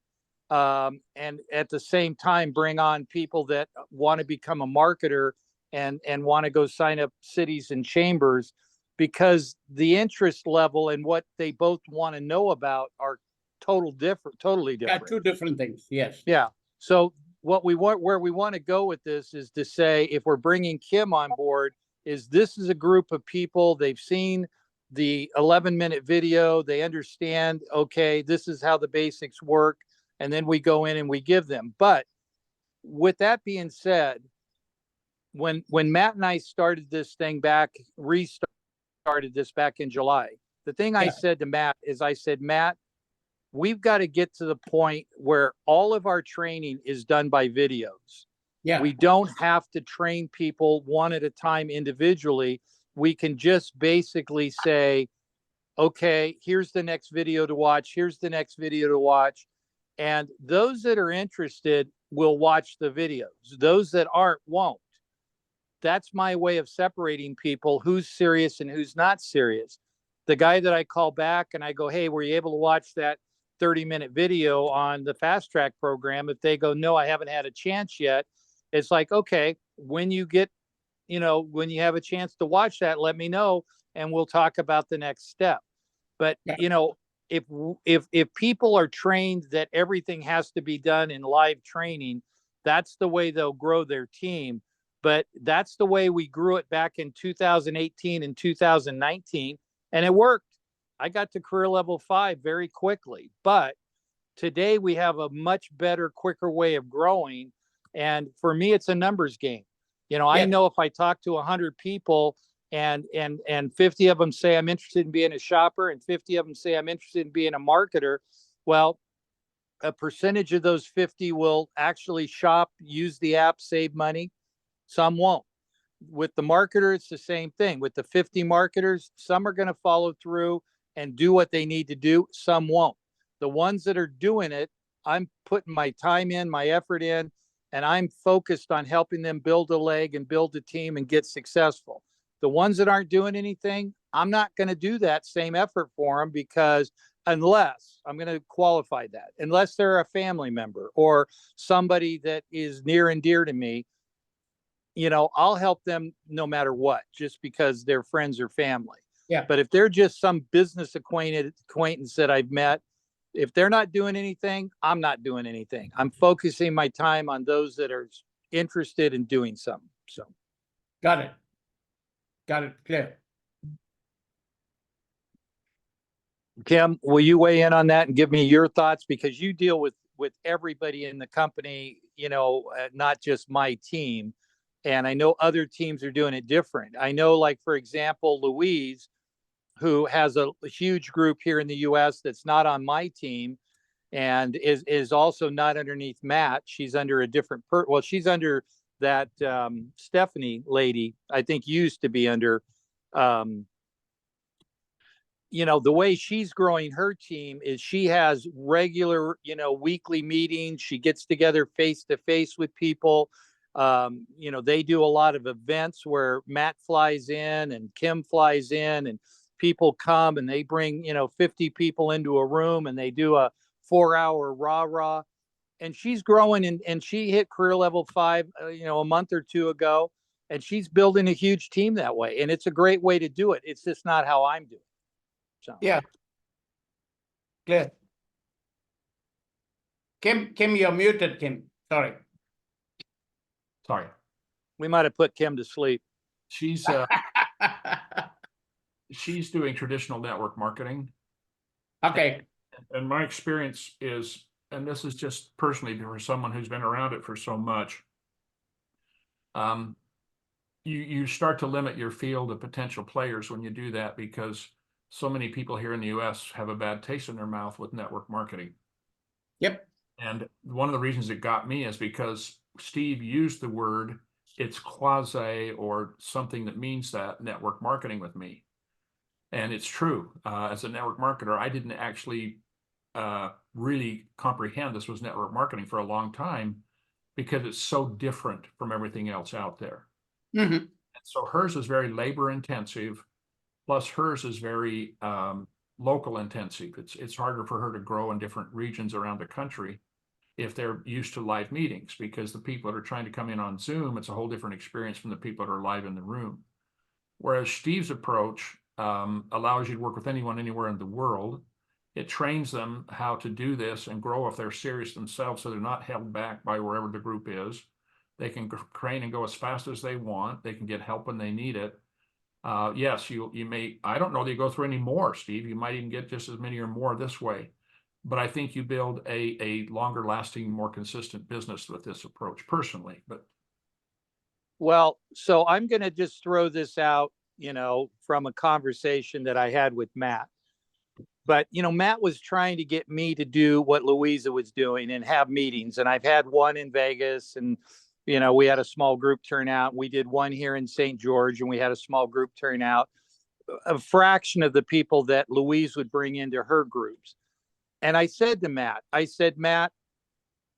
And at the same time, bring on people that want to become a marketer and want to go sign up cities and chambers, because the interest level and what they both want to know about are totally different. Yeah, 2 different things. Yes. Yeah. So where we want to go with this is to say, if we're bringing Kim on board, this is a group of people, they've seen the 11-minute video, they understand, okay, this is how the basics work. And then we go in and we give them. But with that being said, when Matt and I started this thing restarted this back in July, the thing I said to Matt is, I said, Matt, we've got to get to the point where all of our training is done by videos. Yeah. We don't have to train people one at a time individually. We can just basically say, okay, here's the next video to watch. Here's the next video to watch. And those that are interested will watch the videos. Those that aren't won't. That's my way of separating people, who's serious and who's not serious. The guy that I call back and I go, hey, were you able to watch that 30-minute video on the fast track program? If they go, no, I haven't had a chance yet. It's like, okay, when you get, when you have a chance to watch that, let me know and we'll talk about the next step. But, if people are trained that everything has to be done in live training, that's the way they'll grow their team. But that's the way we grew it back in 2018 and 2019. And it worked. I got to career level 5 very quickly. But today we have a much better, quicker way of growing. And for me, it's a numbers game. I know if I talk to 100 people and 50 of them say I'm interested in being a shopper and 50 of them say I'm interested in being a marketer, well, a percentage of those 50 will actually shop, use the app, save money. Some won't. With the marketer, it's the same thing. With the 50 marketers, some are going to follow through and do what they need to do. Some won't. The ones that are doing it, I'm putting my time in, my effort in, and I'm focused on helping them build a leg and build a team and get successful. The ones that aren't doing anything, I'm not going to do that same effort for them, because unless I'm going to qualify that, unless they're a family member or somebody that is near and dear to me, you know, I'll help them no matter what, just because they're friends or family. Yeah. But if they're just some business acquaintance that I've met, if they're not doing anything, I'm not doing anything. I'm focusing my time on those that are interested in doing something. So, Got it. Got it, clear. Kim, will you weigh in on that and give me your thoughts? Because you deal with everybody in the company, you know, not just my team. And I know other teams are doing it different. I know, like, for example, Louise, who has a huge group here in the US that's not on my team and is also not underneath Matt. She's under a different well, she's under that Stephanie lady, I think used to be under. You know, the way she's growing her team is she has regular, you know, weekly meetings. She gets together face to face with people. You know, they do a lot of events where Matt flies in and Kim flies in, and people come and they bring, you know, 50 people into a room and they do a 4-hour rah-rah. And she's growing, and she hit career level 5, you know, a month or two ago, and she's building a huge team that way. And it's a great way to do it. It's just not how I'm doing it. So. Yeah. Clear. Kim, you're muted, Kim. Sorry. Sorry. We might have put Kim to sleep. She's she's doing traditional network marketing. Okay. And my experience is, and this is just personally for someone who's been around it for so much, you start to limit your field of potential players when you do that, because so many people here in the US have a bad taste in their mouth with network marketing. Yep. And one of the reasons it got me is because Steve used the word, it's quasi or something that means that, network marketing, with me. And it's true. As a network marketer, I didn't actually really comprehend this was network marketing for a long time, because it's so different from everything else out there. Mm-hmm. And so hers is very labor intensive, plus hers is very local intensive. It's harder for her to grow in different regions around the country if they're used to live meetings, because the people that are trying to come in on Zoom, it's a whole different experience from the people that are live in the room. Whereas Steve's approach allows you to work with anyone anywhere in the world. It trains them how to do this and grow if they're serious themselves, so they're not held back by wherever the group is. They can crane and go as fast as they want. They can get help when they need it. Yes, you may, I don't know that you go through any more, Steve. You might even get just as many or more this way. But I think you build a longer lasting, more consistent business with this approach personally. But Well, so I'm going to just throw this out, you know, from a conversation that I had with Matt. But, you know, Matt was trying to get me to do what Louisa was doing and have meetings. And I've had one in Vegas, and, you know, we had a small group turnout. We did one here in St. George, and we had a small group turnout, a fraction of the people that Louise would bring into her groups. And I said to Matt, Matt,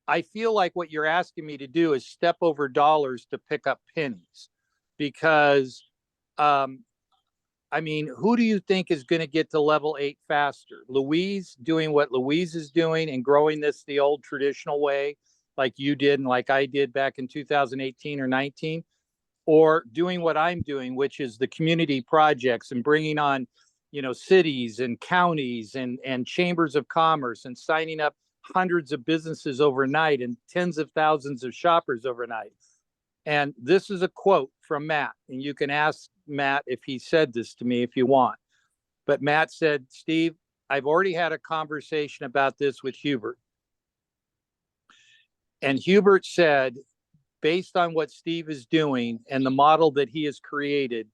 I feel like what you're asking me to do is step over dollars to pick up pennies, because, I mean, who do you think is going to get to level 8 faster? Louise doing what Louise is doing and growing this the old traditional way, like you did and like I did back in 2018 or 19, or doing what I'm doing, which is the community projects and bringing on, you know, cities and counties and chambers of commerce and signing up hundreds of businesses overnight and tens of thousands of shoppers overnight. And this is a quote from Matt, and you can ask Matt if he said this to me if you want. But Matt said, Steve, I've already had a conversation about this with Hubert. And Hubert said, based on what Steve is doing and the model that he has created,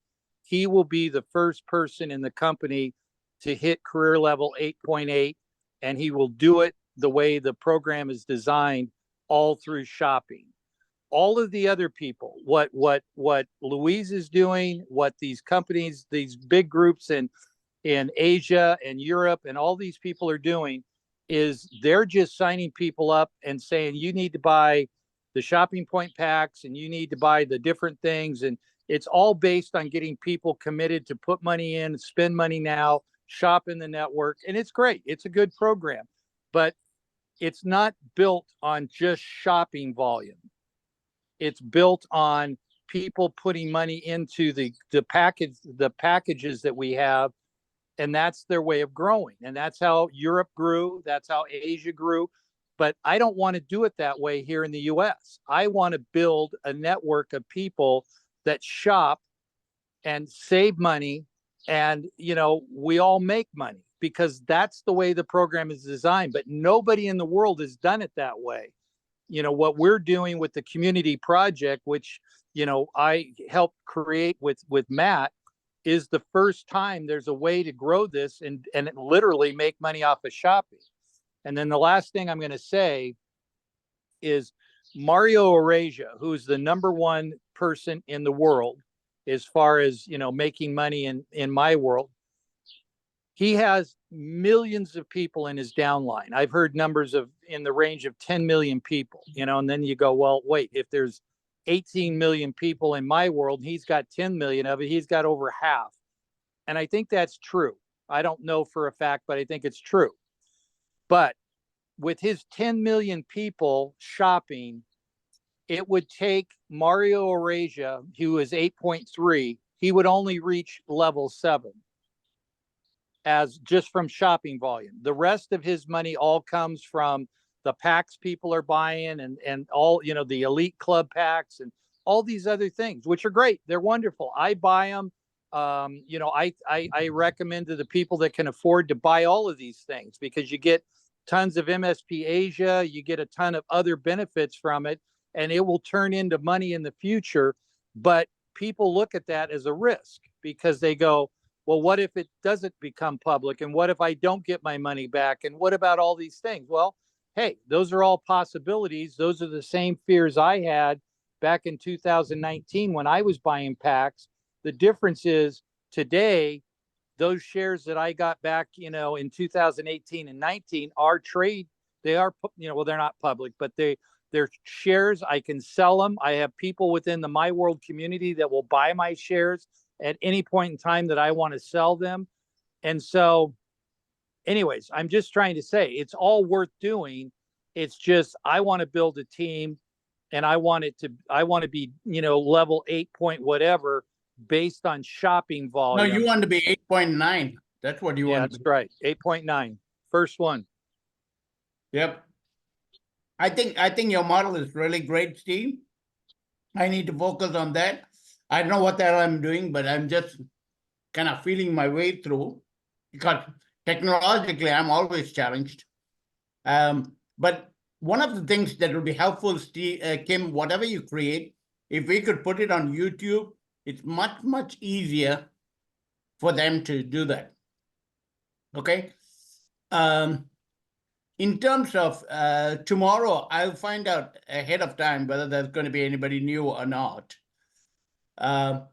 he will be the first person in the company to hit career level 8.8, and he will do it the way the program is designed, all through shopping. All of the other people, what Louise is doing, what these companies, these big groups in Asia and Europe and all these people are doing, is they're just signing people up and saying, you need to buy the shopping point packs and you need to buy the different things. And it's all based on getting people committed to put money in, spend money now, shop in the network. And it's great. It's a good program, but it's not built on just shopping volume. It's built on people putting money into the packages that we have. And that's their way of growing. And that's how Europe grew. That's how Asia grew. But I don't want to do it that way here in the US. I want to build a network of people that shop and save money. And, you know, we all make money because that's the way the program is designed. But nobody in the world has done it that way. You know, what we're doing with the community project, which, you know, I helped create with Matt, is the first time there's a way to grow this and literally make money off of shopping. And then the last thing I'm going to say is Mario Eurasia, who's the #1 person in the world as far as, you know, making money in my world. He has millions of people in his downline. I've heard numbers of in the range of 10 million people, you know, and then you go, well, wait, if there's 18 million people in my world, he's got 10 million of it. He's got over half. And I think that's true. I don't know for a fact, but I think it's true. But with his 10 million people shopping, it would take Mario Eurasia, who is 8.3, he would only reach level 7 as just from shopping volume. The rest of his money all comes from the packs people are buying and all, you know, the elite club packs and all these other things, which are great. They're wonderful. I buy them. You know, I recommend to the people that can afford to buy all of these things because you get tons of MSP Asia, you get a ton of other benefits from it, and it will turn into money in the future. But people look at that as a risk because they go, well, what if it doesn't become public? And what if I don't get my money back? And what about all these things? Well, hey, those are all possibilities. Those are the same fears I had back in 2019 when I was buying packs. The difference is today, those shares that I got back, you know, in 2018 and 19 are trade. They are, you know, well, they're not public, but they're shares. I can sell them. I have people within the My World community that will buy my shares at any point in time that I want to sell them. And so anyways, I'm just trying to say it's all worth doing. It's just, I want to build a team and I want to be, you know, level 8 point whatever based on shopping No, volume. you want to be 8.9. That's what you Yeah, want. that's right. 8.9. First one. Yep. I think your model is really great, Steve. I need to focus on that. I don't know what the hell I'm doing, but I'm just kind of feeling my way through because technologically I'm always challenged. But one of the things that will be helpful, Steve, Kim, whatever you create, if we could put it on YouTube, it's much, much easier for them to do that. Okay. In terms of tomorrow, I'll find out ahead of time whether there's going to be anybody new or not. But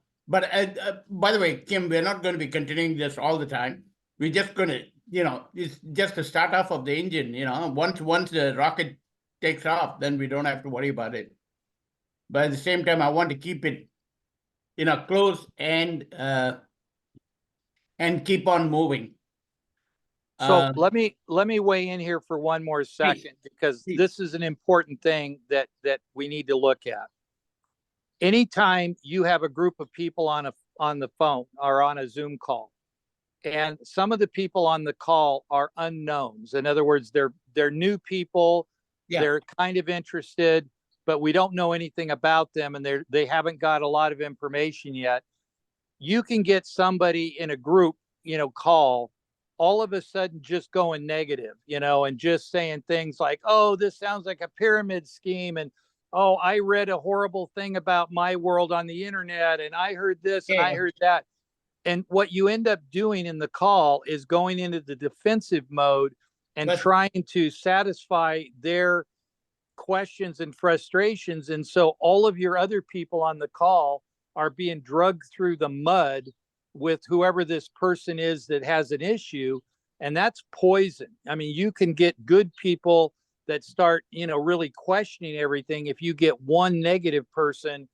by the way, Kim, we're not going to be continuing this all the time. We're just going to, you know, it's just the start off of the engine. You know, once the rocket takes off, then we don't have to worry about it. But at the same time, I want to keep it, you know, close and keep on moving. So let me weigh in here for one more second because this is an important thing that we need to look at. Anytime you have a group of people on the phone or on a Zoom call, and some of the people on the call are unknowns. In other words, they're new people. Yeah. They're kind of interested, but we don't know anything about them, and they haven't got a lot of information yet. You can get somebody in a group, you know, call all of a sudden just going negative, you know, and just saying things like, oh, this sounds like a pyramid scheme. And, oh, I read a horrible thing about My World on the internet. And I heard this and I heard that. And what you end up doing in the call is going into the defensive mode and trying to satisfy their questions and frustrations. And so all of your other people on the call are being drugged through the mud with whoever this person is that has an issue. And that's poison. I mean, you can get good people that start, really questioning everything. If you get one negative person,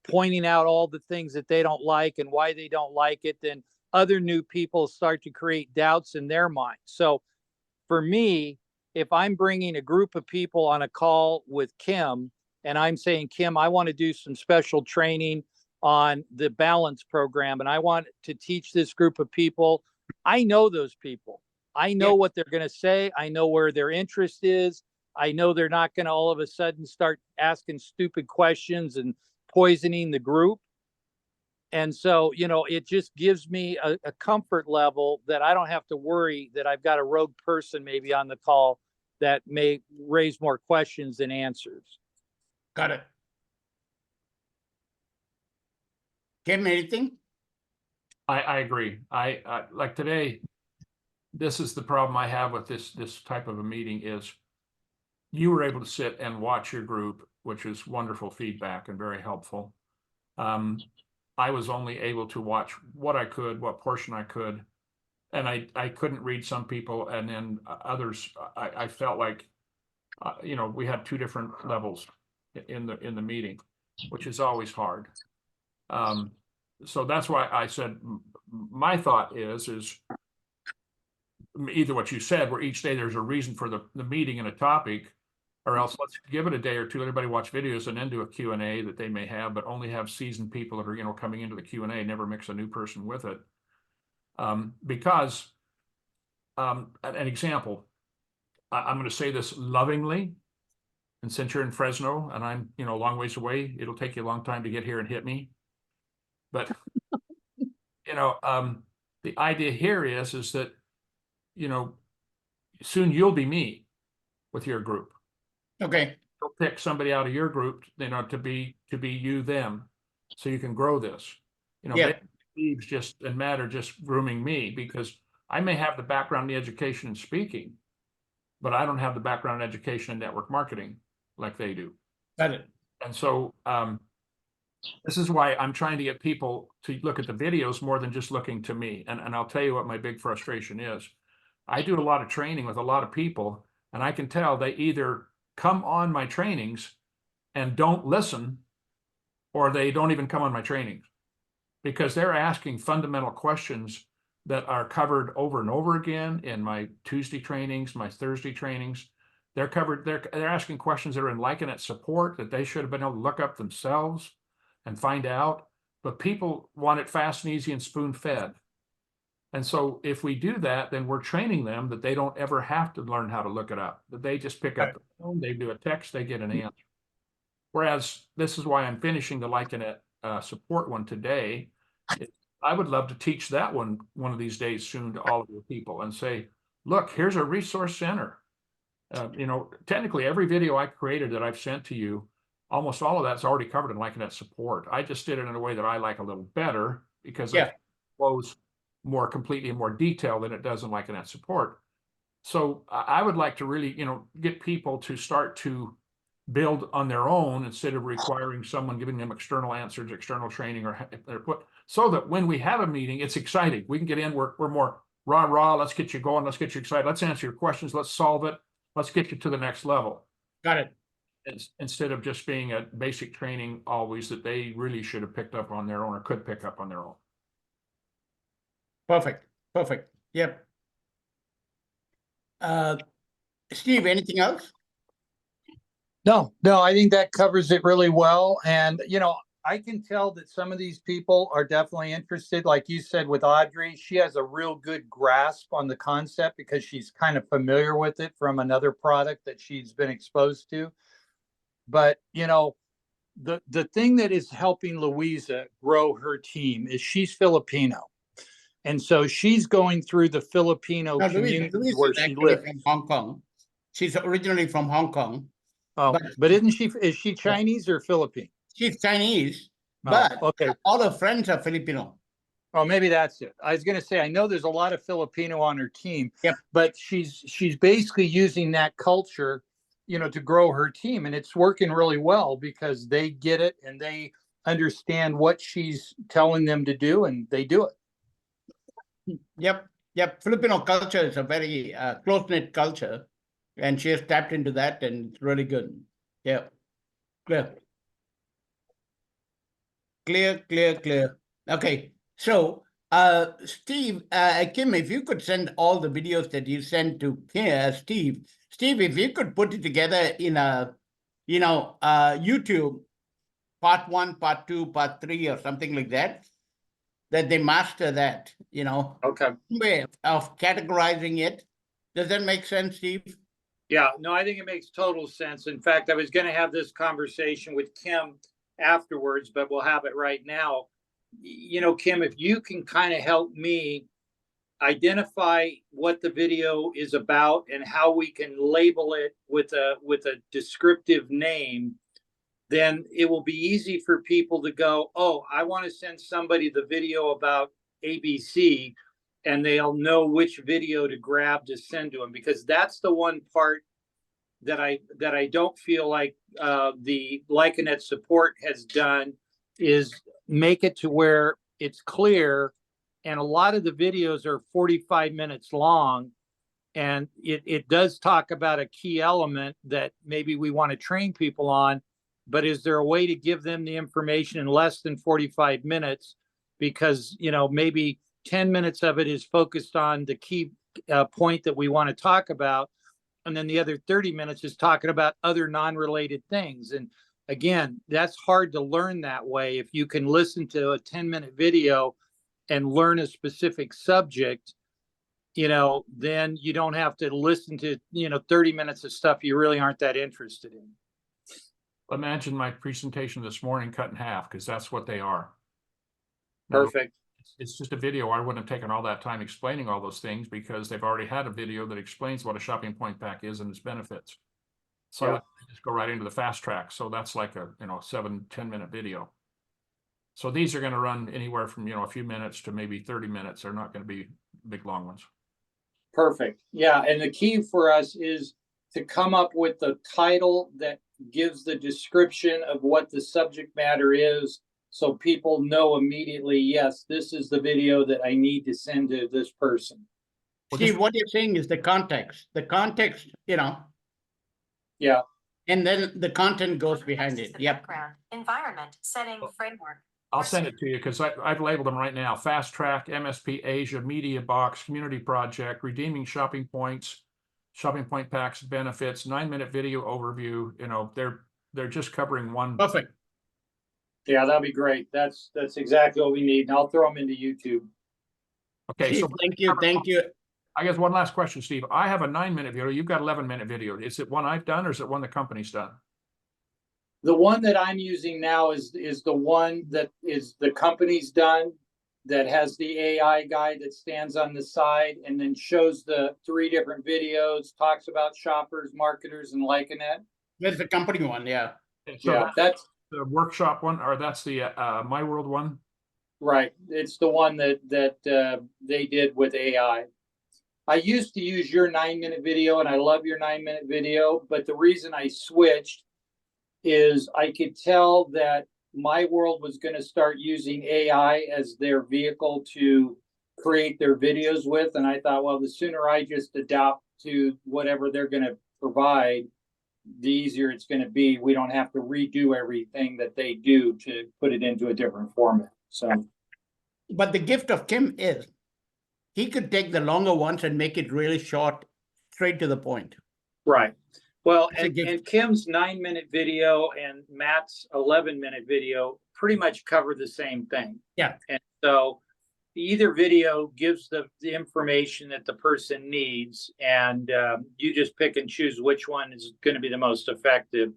pointing out all the things that they don't like and why they don't like it, then other new people start to create doubts in their mind. So for me, if I'm bringing a group of people on a call with Kim and I'm saying, Kim, I want to do some special training on the balance program and I want to teach this group of people, I know those people. I know what they're going to say. I know where their interest is. I know they're not going to all of a sudden start asking stupid questions and poisoning the group. And so, it just gives me a comfort level that I don't have to worry that I've got a rogue person maybe on the call that may raise more questions than answers. Got it. Kim, anything? I agree. I like today, this is the problem I have with this type of a meeting is you were able to sit and watch your group, which is wonderful feedback and very helpful. I was only able to watch what I could, what portion I could, and I couldn't read some people, and then others. I felt like, we had two different levels in the meeting, which is always hard. So that's why I said my thought is either what you said, where each day there's a reason for the meeting and a topic, or else let's give it a day or two, let everybody watch videos and then do a Q&A that they may have, but only have seasoned people that are, coming into the Q&A, never mix a new person with it. Because an example, I'm going to say this lovingly, and since you're in Fresno and I'm, a long ways away, it'll take you a long time to get here and hit me. But, the idea here is that, soon you'll be me with your group. Okay. You'll pick somebody out of your group, to be you, them, so you can grow this. Steve's and Matt are just grooming me because I may have the background in education and speaking, but I don't have the background in education and network marketing like they do. Got it. And so this is why I'm trying to get people to look at the videos more than just looking to me. And I'll tell you what my big frustration is. I do a lot of training with a lot of people, and I can tell they either come on my trainings and don't listen, or they don't even come on my trainings because they're asking fundamental questions that are covered over and over again in my Tuesday trainings, my Thursday trainings. They're asking questions that are in Liken support that they should have been able to look up themselves and find out, but people want it fast and easy and spoon fed. And so if we do that, then we're training them that they don't ever have to learn how to look it up, that they just pick up the phone, they do a text, they get an answer. Whereas this is why I'm finishing the Liken support one today. I would love to teach that one of these days soon to all of your people and say, look, here's a resource center. Technically every video I created that I've sent to you, almost all of that's already covered in Liken support. I just did it in a way that I like a little better because it flows more completely in more detail than it does in Liken support. So I would like to really, get people to start to build on their own instead of requiring someone giving them external answers, external training, or so that when we have a meeting, it's exciting. We can get in, we're more rah, let's get you going, let's get you excited, let's answer your questions, let's solve it, let's get you to the next level. Got it. Instead of just being a basic training always that they really should have picked up on their own or could pick up on their own. Perfect. Yep. Steve, anything else? No, I think that covers it really well. And, I can tell that some of these people are definitely interested. Like you said with Audrey, she has a real good grasp on the concept because she's kind of familiar with it from another product that she's been exposed to. But, the thing that is helping Louisa grow her team is she's Filipino. And so she's going through the Filipino community where she lives. From Hong Kong. She's originally from Hong Kong. Oh, but is she Chinese or Philippine? She's Chinese, but okay. All her friends are Filipino. Oh, maybe that's it. I was going to say, I know there's a lot of Filipino on her team, but she's basically using that culture, to grow her team. And it's working really well because they get it and they understand what she's telling them to do and they do it. Yep. Filipino culture is a very close-knit culture. and she has tapped into that, and it's really good. Yeah, clear. Clear. Okay, so Steve, Kim, if you could send all the videos that you sent to Steve, if you could put it together in a, YouTube, part 1, part 2, part 3, or something like that, that they master that, Okay. way of categorizing it. Does that make sense, Steve? Yeah, no, I think it makes total sense. In fact, I was going to have this conversation with Kim afterwards, but we'll have it right now. Kim, if you can kind of help me identify what the video is about and how we can label it with a descriptive name, then it will be easy for people to go, oh, I want to send somebody the video about ABC, and they'll know which video to grab to send to them, because that's the one part that I don't feel like the Lycanet support has done, is make it to where it's clear. And a lot of the videos are 45 minutes long, and it does talk about a key element that maybe we want to train people on, but is there a way to give them the information in less than 45 minutes? Because, maybe 10 minutes of it is focused on the key point that we want to talk about, and then the other 30 minutes is talking about other non-related things. And again, that's hard to learn that way. If you can listen to a 10-minute video and learn a specific subject, then you don't have to listen to, 30 minutes of stuff you really aren't that interested in. Imagine my presentation this morning cut in half, because that's what they are. Perfect. It's just a video. I wouldn't have taken all that time explaining all those things, because they've already had a video that explains what a shopping point pack is and its benefits. So Yeah. I just go right into the fast track. So that's like a 7-10 minute video. So these are going to run anywhere from a few minutes to maybe 30 minutes. They're not going to be big long ones. Perfect. Yeah. And the key for us is to come up with the title that gives the description of what the subject matter is, so people know immediately, yes, this is the video that I need to send to this person. Steve, what you're saying is the context. The context, Yeah. and then the content goes behind it. Yep. Background, environment, setting, framework. I'll send it to you, because I've labeled them right now: Fast Track, MSP Asia, Media Box, Community Project, Redeeming Shopping Points, Shopping Point Packs, Benefits, 9-minute video overview. They're just covering one. Perfect. Yeah, that'd be great. That's exactly what we need. And I'll throw them into YouTube. Okay, Steve, so thank you. I guess one last question, Steve. I have a 9-minute video. You've got 11-minute video. Is it one I've done, or is it one the company's done? The one that I'm using now is the one that is the company's done, that has the AI guy that stands on the side and then shows the 3 different videos, talks about shoppers, marketers, and Lycanet. That's the company one, yeah. So Yeah, that's the workshop one, or that's the My World one? right. It's the one that they did with AI. I used to use your 9-minute video, and I love your 9-minute video, but the reason I switched is I could tell that My World was going to start using AI as their vehicle to create their videos with. And I thought, well, the sooner I just adapt to whatever they're going to provide, the easier it's going to be. We don't have to redo everything that they do to put it into a different format. So, But the gift of Kim is he could take the longer ones and make it really short, straight to the point. right. Well, It's a gift. and Kim's 9-minute video and Matt's 11-minute video pretty much cover the same thing. Yeah. And so either video gives the information that the person needs, and you just pick and choose which one is going to be the most effective.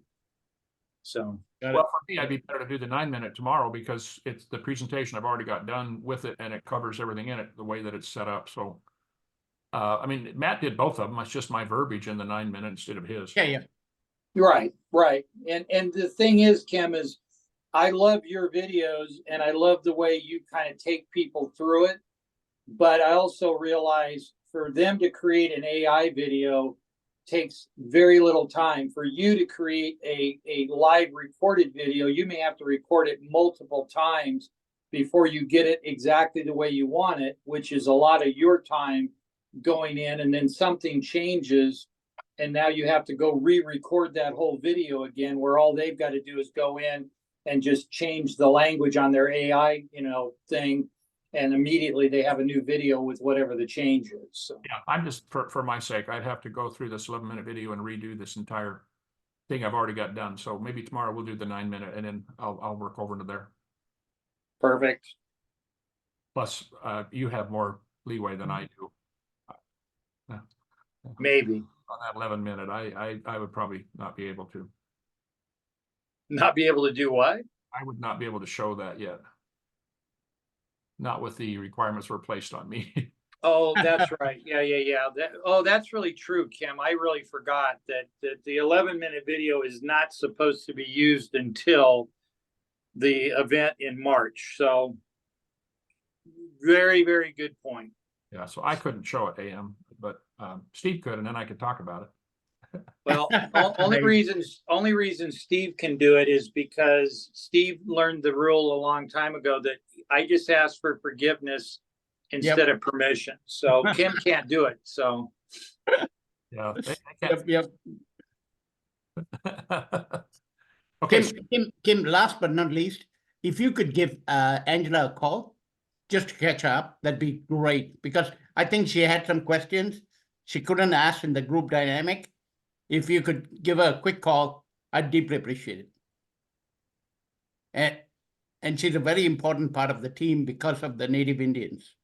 So, Got it. Well, for me, I'd be better to do the 9-minute tomorrow, because it's the presentation I've already got done with it, and it covers everything in it, the way that it's set up. So, Matt did both of them. It's just my verbiage in the 9-minute instead of his. Yeah. right. And the thing is, Kim, is I love your videos and I love the way you kind of take people through it. But I also realize for them to create an AI video takes very little time. For you to create a live recorded video, you may have to record it multiple times before you get it exactly the way you want it, which is a lot of your time going in, and then something changes and now you have to go re-record that whole video again, where all they've got to do is go in and just change the language on their AI, thing, and immediately they have a new video with whatever the change is. So Yeah, I'm just, for my sake, I'd have to go through this 11-minute video and redo this entire thing I've already got done. So maybe tomorrow we'll do the 9-minute and then I'll work over into there. perfect. Plus, you have more leeway than I do. Maybe On that 11-minute, I would probably not be able to. not be able to do what? I would not be able to show that yet. Not with the requirements were placed on me. Oh, that's right. Yeah. That's really true, Kim. I really forgot that the 11-minute video is not supposed to be used until the event in March. So very, very good point. Yeah, so I couldn't show it AM, but Steve could, and then I could talk about it. Well, only reason Steve can do it is because Steve learned the rule a long time ago that I just ask for forgiveness instead of permission. So Kim can't do it. So Yeah. Yep. Okay, Kim, last but not least, if you could give Angela a call just to catch up, that'd be great, because I think she had some questions she couldn't ask in the group dynamic. If you could give her a quick call, I'd deeply appreciate it. And she's a very important part of the team because of the Native Indians.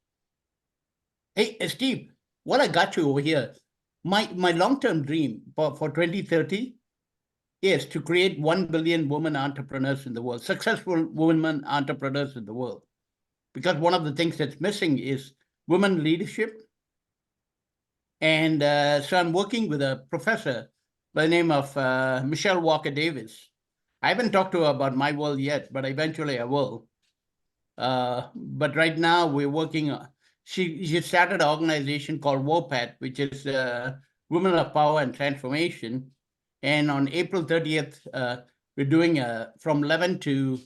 Hey, Steve, what I got you over here, my long-term dream for 2030 is to create 1 billion women entrepreneurs in the world, successful women entrepreneurs in the world. Because one of the things that's missing is women leadership. And so I'm working with a professor by the name of Michelle Walker Davis. I haven't talked to her about my world yet, but eventually I will. But right now we're working, she started an organization called WOPAT, which is Women of Power and Transformation. And on April 30th, we're doing from 11 to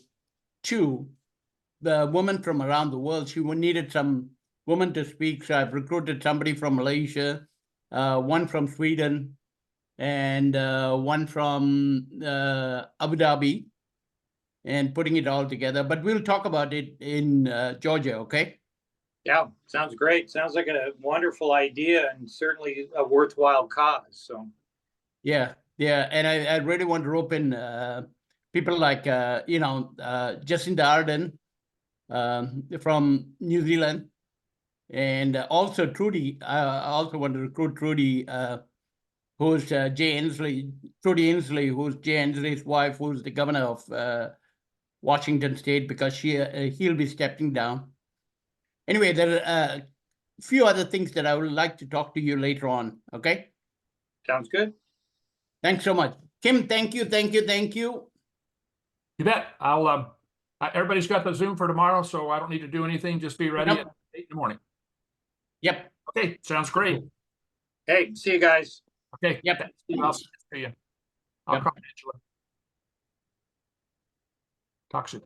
2, the women from around the world. She needed some women to speak. So I've recruited somebody from Malaysia, one from Sweden, and one from Abu Dhabi, and putting it all together. But we'll talk about it in Georgia, okay? yeah, sounds great. Sounds like a wonderful idea and certainly a worthwhile cause. So Yeah, and I really want to rope in people like Jacinda Ardern from New Zealand, and also Trudy. I also want to recruit Trudy, who's Jay Inslee, Trudy Inslee, who's Jay Inslee's wife, who's the governor of Washington State, because he'll be stepping down. Anyway, there are a few other things that I would like to talk to you later on. Okay. sounds good. Thanks so much, Kim. Thank you. you bet. I'll everybody's got the Zoom for tomorrow, so I don't need to do anything. Just be ready Yep. at 8 in the morning. Yep. Okay, sounds great. Hey, see you guys. Okay. Yep. Thanks, Steve. I'll see you. I'll Yep. call Angela. Talk soon.